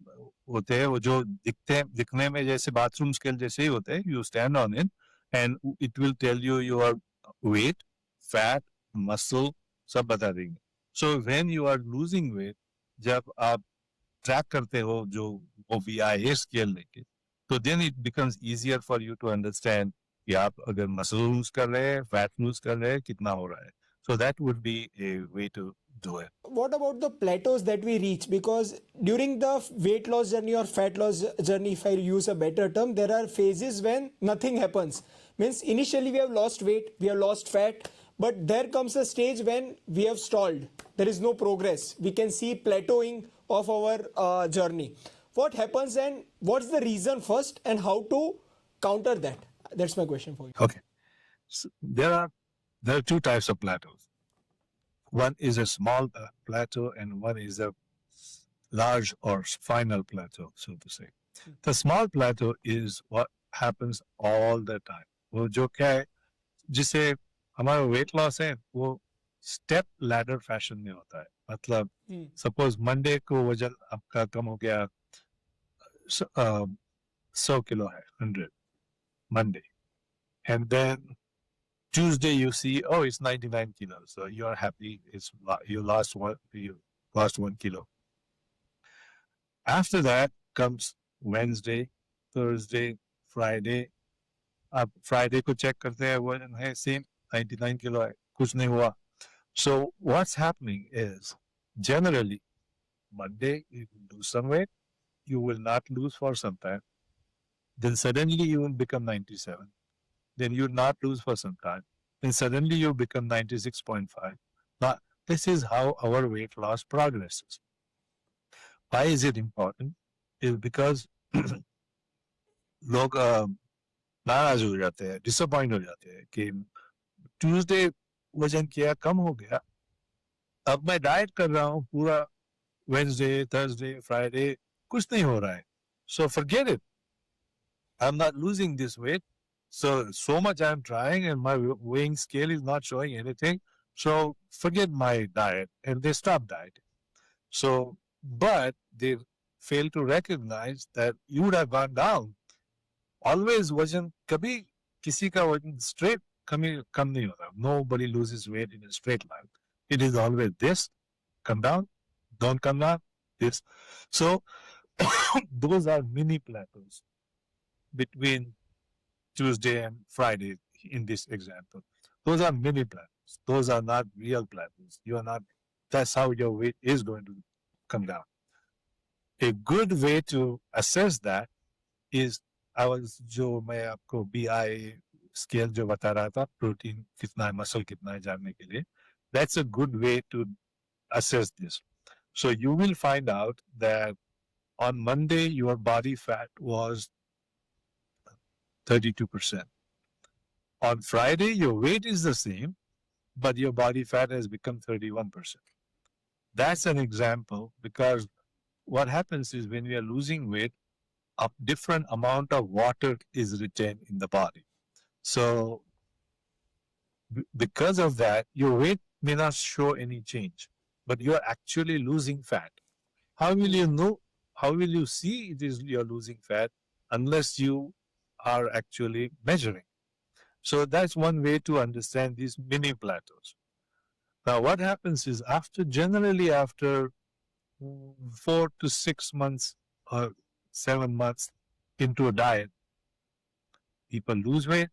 होते हैं वो जो दिखने में जैसे बाथरूम स्केल जैसे ही होते हैं, you stand on it and it will tell you your weight, fat, muscle, सब बता देंगे. So when you are losing weight, जब आप ट्रैक करते हो जो वो BIA स्केल लेके, तो then it becomes easier for you to understand कि आप अगर मसल लूज कर रहे हैं, फैट लूज कर रहे हैं, कितना हो रहा है. So that would be a way to do it. What about the plateaus that we reach? Because during the weight loss journey or fat loss journey, if I use a better term, there are phases when nothing happens. Means initially we have lost weight, we have lost fat, but there comes a stage when we have stalled. There is no progress. We can see plateauing of our journey. What happens and what's the reason first and how to counter that? That's my question for you. Okay. So there are two types of plateaus. One is a small plateau and one is a large or final plateau, so to say. The small plateau is what happens all the time. वो जो क्या है, जिसे हमारा weight loss है, वो step ladder fashion में होता है. मतलब सपोज मंडे को वजन आपका कम हो गया 100 किलो है, 100 Monday, and then Tuesday you see, oh, it's 99 kilos, so you are happy. You lost 1 kilo. After that comes Wednesday, Thursday, Friday. आप Friday को check करते हैं, वजन है same 99 kilo है, कुछ नहीं हुआ. So what's happening is generally Monday you lose some weight, you will not lose for some time. Then suddenly you will become 97. Then you will not lose for some time. Then suddenly you become 96.5. Now, this is how our weight loss progresses. Why is it important? Is because लोग नाराज हो जाते हैं, disappoint हो जाते हैं कि Tuesday वजन किया कम हो गया, अब मैं डाइट कर रहा हूँ पूरा वेडनेसडे, थर्सडे, फ्राइडे, कुछ नहीं हो रहा है. So forget it. I'm not losing this weight. So much I'm trying and my weighing scale is not showing anything. So forget my diet, and they stop dieting. So, but they fail to recognize that you would have gone down. Always वजन कभी किसी का वजन straight कम नहीं होता. Nobody loses weight in a straight line. It is always this, come down, don't come down, this. So those are mini plateaus between Tuesday and Friday in this example. Those are mini plateaus. Those are not real plateaus. You are not, that's how your weight is going to come down. A good way to assess that is, जो मैं आपको BI scale जो बता रहा था, protein कितना है, muscle कितना है जानने के लिए, that's a good way to assess this. So you will find out that on Monday your body fat was 32%. On Friday, your weight is the same, but your body fat has become 31%. That's an example, because what happens is when we are losing weight, a different amount of water is retained in the body. So because of that, your weight may not show any change, but you are actually losing fat. How will you know? How will you see it is you're losing fat unless you are actually measuring? So that's one way to understand these mini plateaus. Now, what happens is generally after 4 to 6 months or 7 months into a diet, people lose weight,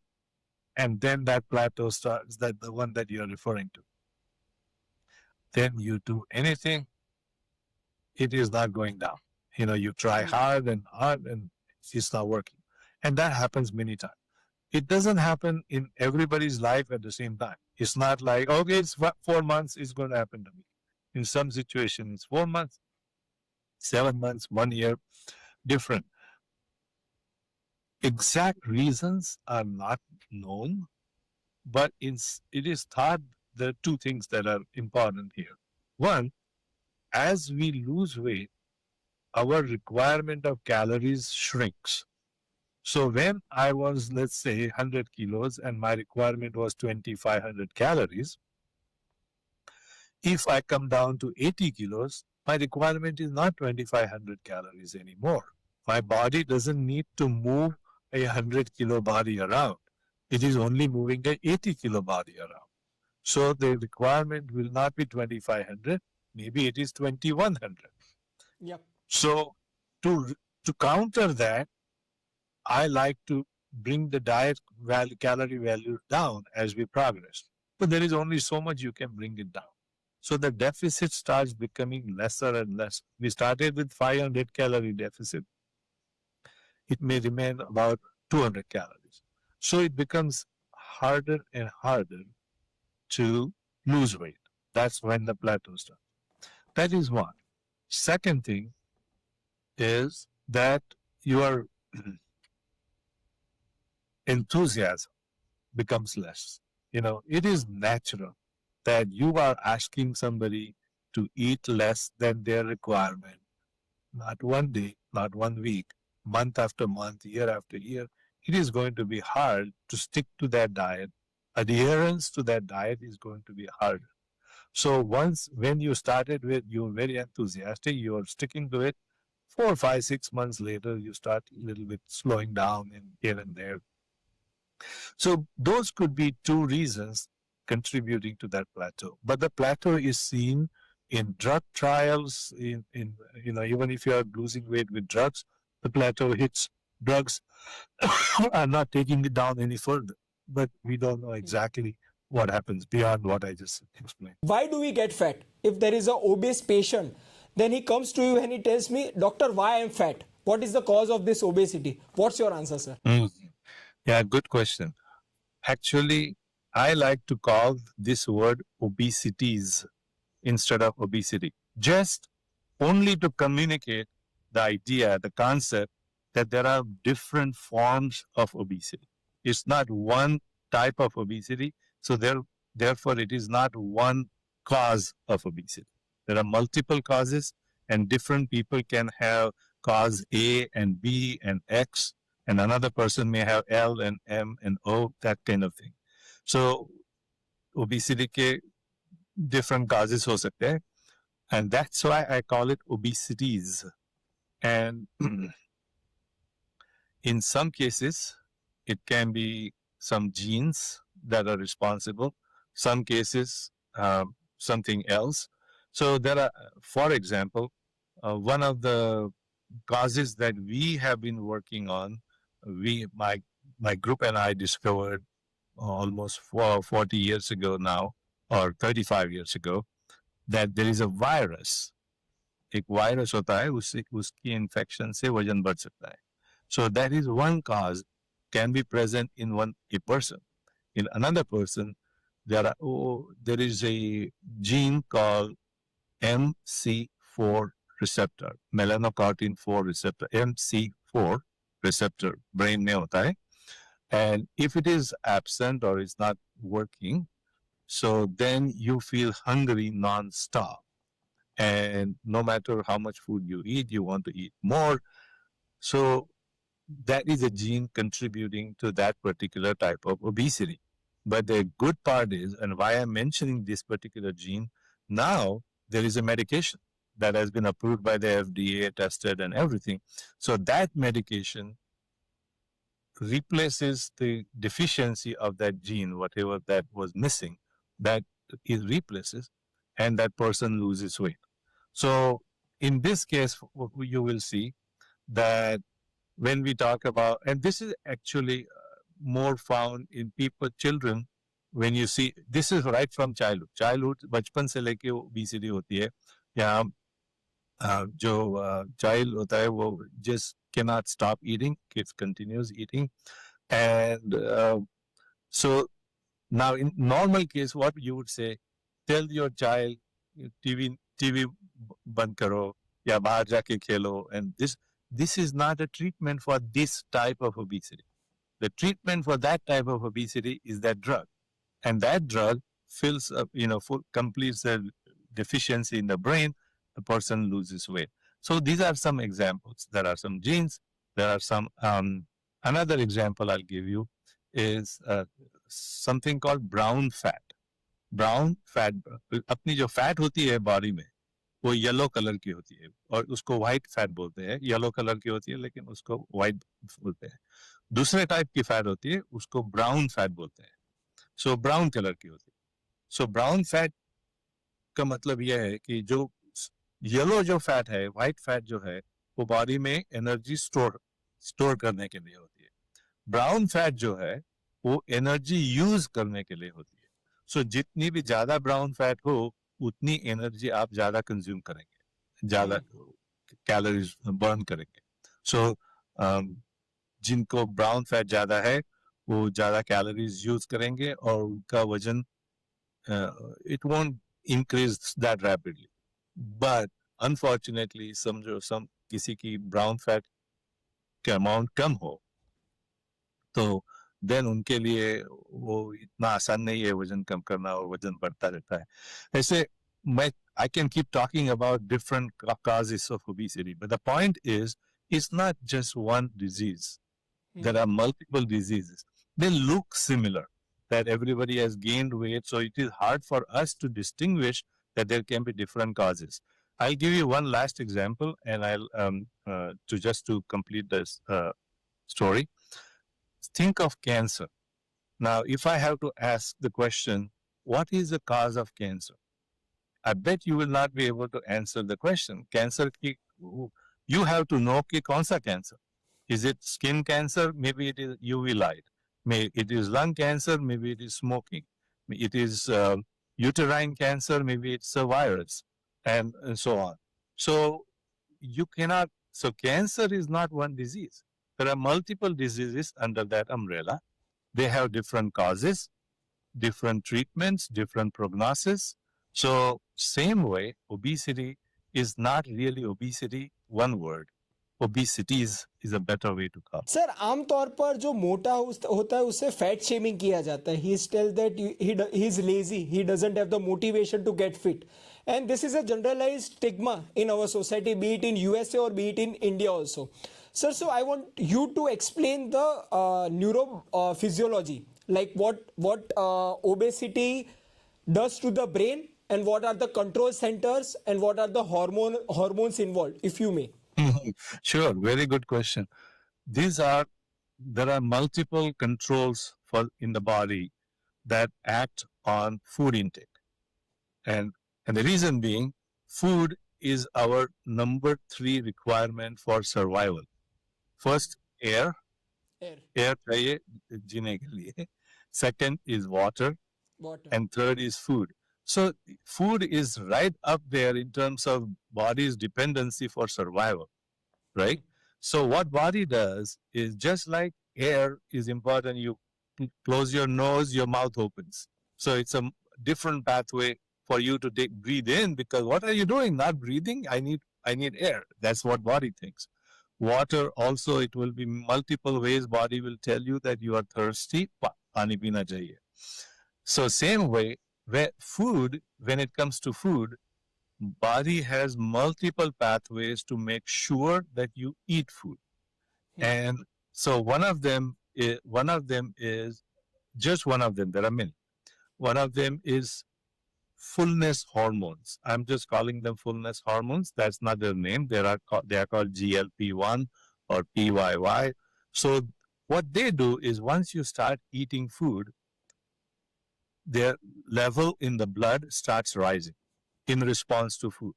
and then that plateau starts, that the one that you're referring to. Then you do anything, it is not going down. You try hard and it's not working. And that happens many times. It doesn't happen in everybody's life at the same time. It's not like, okay, it's 4 months, it's going to happen to me. In some situations, 4 months, 7 months, 1 year, different. Exact reasons are not known, but it is thought there are two things that are important here. One, as we lose weight, our requirement of calories shrinks. So when I was, let's say, 100 kilos and my requirement was 2,500 calories, if I come down to 80 kilos, my requirement is not 2,500 calories anymore. My body doesn't need to move a 100 kilo body around. It is only moving a 80 kilo body around. So the requirement will not be 2500, maybe it is 2100. Yep. So to to counter that, I like to bring the diet value, calorie value down as we progress. But there is only so much you can bring it down. So the deficit starts becoming lesser and less. We started with 500 calorie deficit. It may remain about 200 calories. So it becomes harder and harder to lose weight. That's when the plateau starts. That is one. Second thing is that your enthusiasm becomes less. It is natural that you are asking somebody to eat less than their requirement, not one day, not 1 week, month after month, year after year. It is going to be hard to stick to that diet. Adherence to that diet is going to be harder. So when you started with, you're very enthusiastic, you're sticking to it. 4, 5, 6 months later, you start a little bit slowing down and here and there. So those could be two reasons contributing to that plateau. But the plateau is seen in drug trials, in even if you are losing weight with drugs, the plateau hits. Drugs are not taking it down any further. But we don't know exactly what happens beyond what I just explained. Why do we get fat? If there is a obese patient, then he comes to you and he tells me, Doctor, why I'm fat? What is the cause of this obesity? What's your answer, sir? Yeah, good question. Actually, I like to call this word obesities instead of obesity, just only to communicate the idea, the concept that there are different forms of obesity. It's not one type of obesity, so therefore it is not one cause of obesity. There are multiple causes, and different people can have cause A and B and X, and another person may have L and M and O, that kind of thing. So obesity के different causes हो सकते हैं, and that's why I call it obesities. And in some cases, it can be some genes that are responsible. Some cases, something else. So there are, for example, one of the causes that we have been working on, my group and I discovered almost 40 years ago now, or 35 years ago, that there is a virus. एक virus होता है, उसकी infection से वजन बढ़ सकता है. So that is one cause can be present in a person. In another person, there is a gene called MC4 receptor, melanocortin 4 receptor, MC4 receptor, brain में होता है. And if it is absent or is not working, so then you feel hungry non-stop. And no matter how much food you eat, you want to eat more. So that is a gene contributing to that particular type of obesity. But the good part is, and why I'm mentioning this particular gene, now there is a medication that has been approved by the FDA, tested and everything. So that medication replaces the deficiency of that gene, whatever that was missing, that it replaces, and that person loses weight. So in this case, you will see that when we talk about, and this is actually more found in children, when you see, this is right from childhood, बचपन से लेके obesity होती है, या जो child होता है वो just cannot stop eating, kids continues eating, and so now in normal case, what you would say, tell your child, TV बंद करो या बाहर जाके खेलो, and this is not a treatment for this type of obesity. The treatment for that type of obesity is that drug, and that drug fills up, completes the deficiency in the brain. The person loses weight. So these are some examples. There are some genes. There are some. Another example I'll give you is something called brown fat. Brown fat, अपनी जो fat होती है body में, वो yellow colour की होती है और उसको व्हाइट फैट बोलते हैं. येलो कलर की होती है लेकिन उसको व्हाइट बोलते हैं. दूसरे टाइप की फैट होती है, उसको ब्राउन फैट बोलते हैं. सो ब्राउन कलर की होती है. सो ब्राउन फैट का मतलब यह है कि जो येलो जो फैट है, व्हाइट फैट जो है, वो बॉडी में एनर्जी स्टोर करने के लिए होती है. ब्राउन फैट जो है वो एनर्जी यूज करने के लिए होती है. सो जितनी भी ज्यादा ब्राउन फैट हो उतनी एनर्जी आप ज्यादा कंज्यूम करेंगे, ज्यादा कैलोरीज बर्न करेंगे. सो जिनको ब्राउन फैट ज्यादा है वो ज्यादा कैलोरीज यूज करेंगे और उनका वजन it won't increase that rapidly. But unfortunately, some किसी की brown fat का amount कम हो तो देन उनके लिए वो इतना आसान नहीं है वजन कम करना और वजन बढ़ता रहता है. ऐसे मैं I can keep talking about different causes of obesity, but the point is it's not just one disease. There are multiple diseases. They look similar, that everybody has gained weight, so it is hard for us to distinguish that there can be different causes. I'll give you one last example, and I'll to complete this story. Think of cancer. Now, if I have to ask the question, what is the cause of cancer? I bet you will not be able to answer the question. Cancer, you have to know कि कौन सा cancer. Is it skin cancer? Maybe it is UV light. Maybe it is lung cancer. Maybe it is smoking. It is uterine cancer. Maybe it's a virus, and so on. So you cannot. So cancer is not one disease. There are multiple diseases under that umbrella. They have different causes, different treatments, different prognosis. So same way, obesity is not really obesity, one word. Obesities is a better way to call it. Sir आमतौर पर जो मोटा होता है उससे fat shaming किया जाता है. He tells that he is lazy, he doesn't have the motivation to get fit, and this is a generalised stigma in our society, be it in USA or be it in India also. Sir, so I want you to explain the neurophysiology, like what obesity does to the brain, and what are the control centers, and what are the hormones involved, if you may. Sure, very good question. There are multiple controls in the body that act on food intake, and the reason being, food is our number 3 requirement for survival. First, air चाहिए जीने के लिए. Second is water. And third is food. So food is right up there in terms of body's dependency for survival, right? So what body does is, just like air is important, you close your nose, your mouth opens. So it's a different pathway for you to breathe in, because what are you doing? Not breathing. I need air. That's what body thinks. Water also, it will be multiple ways body will tell you that you are thirsty. Pani pina chahiye. So same way, when it comes to food, body has multiple pathways to make sure that you eat food. And so one of them is just one of them. There are many. One of them is fullness hormones. I'm just calling them fullness hormones. That's not their name. They are called GLP-1 or PYY. So what they do is, once you start eating food, their level in the blood starts rising in response to food.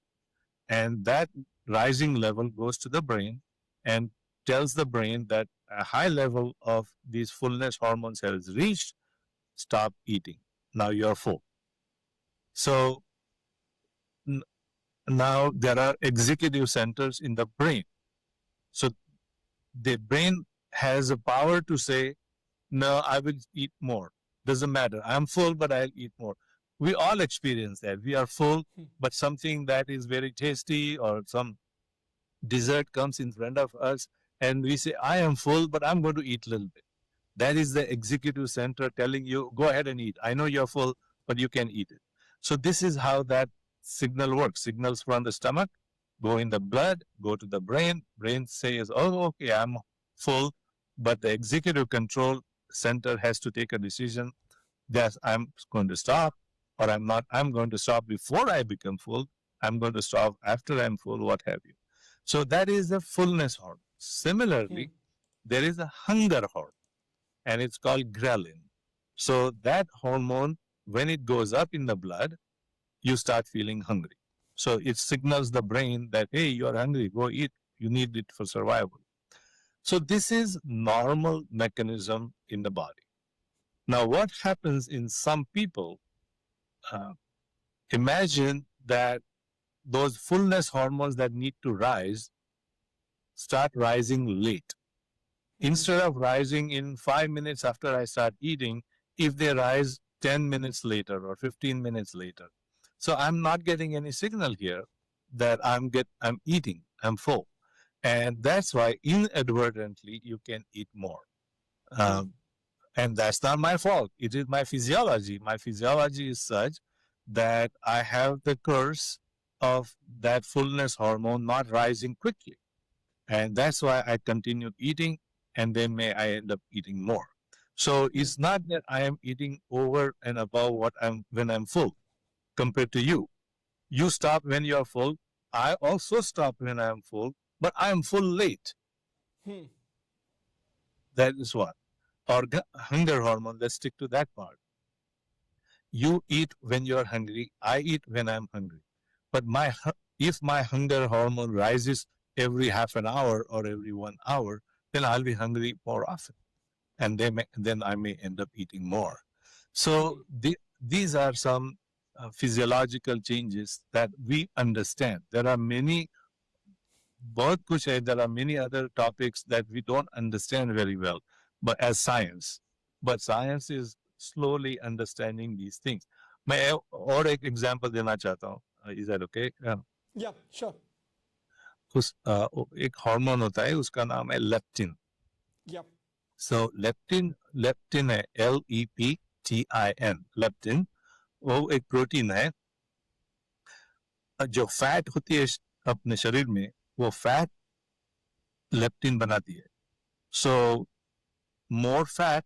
And that rising level goes to the brain and tells the brain that a high level of these fullness hormones has reached, stop eating. Now you're full. So now there are executive centers in the brain. So the brain has a power to say, no, I will eat more. Doesn't matter. I'm full, but I'll eat more. We all experience that. We are full, but something that is very tasty or some dessert comes in front of us, and we say, I am full, but I'm going to eat a little bit. That is the executive center telling you, go ahead and eat. I know you're full, but you can eat it. So this is how that signal works. Signals from the stomach go in the blood, go to the brain. Brain says, oh, okay, I'm full, but the executive control center has to take a decision that I'm going to stop, or I'm not. I'm going to stop before I become full. I'm going to stop after I'm full, what have you. So that is the fullness hormone. Similarly, there is a hunger hormone, and it's called ghrelin. So that hormone when it goes up in the blood, you start feeling hungry. So it signals the brain that, hey, you are hungry, go eat. You need it for survival. So this is normal mechanism in the body. Now, what happens in some people, uh, imagine that those fullness hormones that need to rise start rising late. Instead of rising in 5 minutes after I start eating, if they rise 10 minutes later or 15 minutes later. So I'm not getting any signal here that I'm eating, I'm full. And that's why inadvertently you can eat more. Um, and that's not my fault. It is my physiology. My physiology is such that I have the curse of that fullness hormone not rising quickly. And that's why I continued eating, and then may I end up eating more. So it's not that I am eating over and above what I'm when I'm full compared to you. You stop when you're full. I also stop when I'm full, but I'm full late. That is what. Hunger hormone, let's stick to that part. You eat when you're hungry. I eat when I'm hungry. But if my hunger hormone rises every half an hour or every 1 hour, then I'll be hungry more often. And then I may end up eating more. So these are some physiological changes that we understand. There are many, there are many other topics that we don't understand very well, but as science. But science is slowly understanding these things. मैं और एक example देना चाहता हूँ. Is that okay? Yeah, sure. एक hormone होता है, उसका नाम है लेप्टिन. Yeah. So leptin है, LEPTIN, leptin. वो एक प्रोटीन है जो फैट होती है अपने शरीर में, वो फैट लेप्टिन बनाती है. So more fat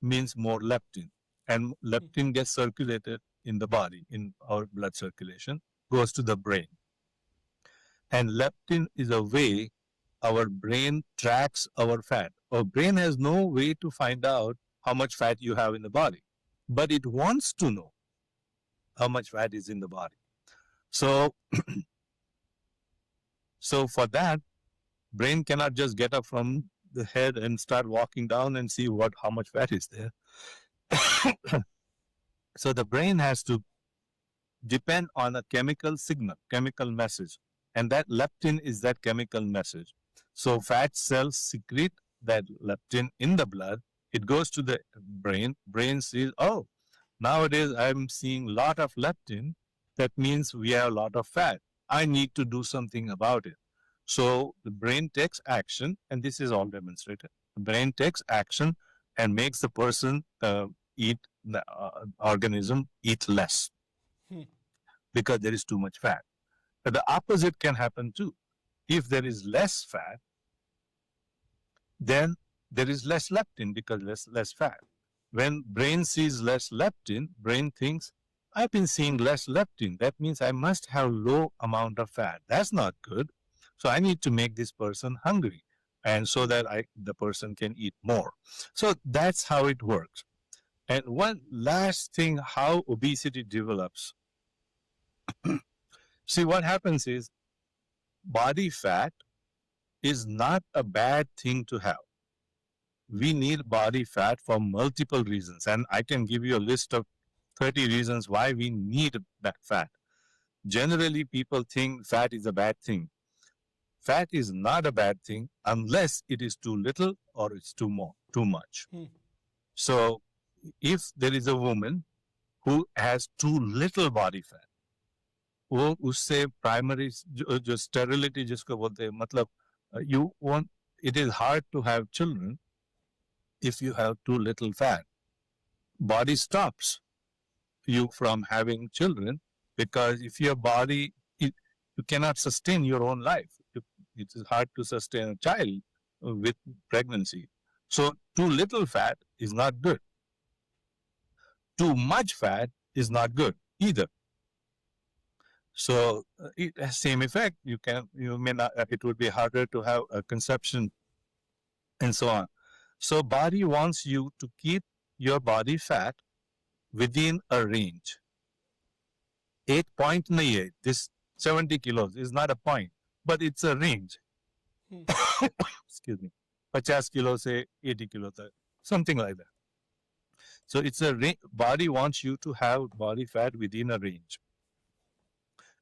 means more leptin, and leptin gets circulated in the body, in our blood circulation, goes to the brain. And leptin is a way our brain tracks our fat. Our brain has no way to find out how much fat you have in the body, but it wants to know how much fat is in the body. So, so for that, brain cannot just get up from the head and start walking down and see how much fat is there. So the brain has to depend on a chemical signal, chemical message, and that leptin is that chemical message. So fat cells secrete that leptin in the blood. It goes to the brain. Brain sees, oh, nowadays I'm seeing a lot of leptin. That means we have a lot of fat. I need to do something about it. So the brain takes action, and this is all demonstrated. The brain takes action and makes the person eat, the organism eat less because there is too much fat. But the opposite can happen too. If there is less fat, then there is less leptin because less fat. When brain sees less leptin, brain thinks, I've been seeing less leptin. That means I must have low amount of fat. That's not good. So I need to make this person hungry, and so that the person can eat more. So that's how it works. And one last thing, how obesity develops. See, what happens is body fat is not a bad thing to have. We need body fat for multiple reasons. And I can give you a list of 30 reasons why we need that fat. Generally, people think fat is a bad thing. Fat is not a bad thing unless it is too little or it's too much. So if there is a woman who has too little body fat, वो उससे primary जो sterility जिसको बोलते हैं, मतलब you want, it is hard to have children if you have too little fat. Body stops you from having children because if your body, you cannot sustain your own life. It is hard to sustain a child with pregnancy. So too little fat is not good. Too much fat is not good either. So it has same effect. You may not. It would be harder to have a conception, and so on. So body wants you to keep your body fat within a range. 8 point nahi hai. This 70 kilos is not a point, but it's a range. Excuse me. 50 kilo se 80 kilo tak, something like that. So it's a body wants you to have body fat within a range.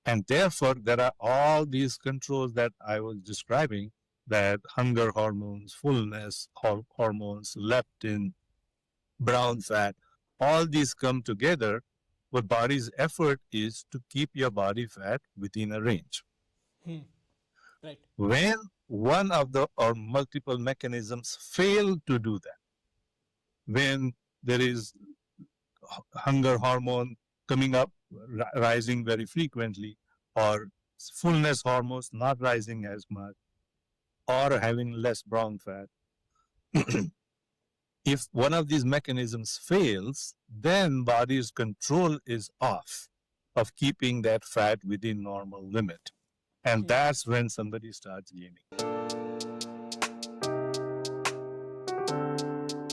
And therefore, there are all these controls that I was describing, that hunger hormones, fullness hormones, leptin, brown fat, all these come together. But body's effort is to keep your body fat within a range. Right. When one of the or multiple mechanisms fail to do that, when there is hunger hormone coming up, rising very frequently, or fullness hormones not rising as much, or having less brown fat, if one of these mechanisms fails, then body's control is off of keeping that fat within normal limit. And that's when somebody starts gaining.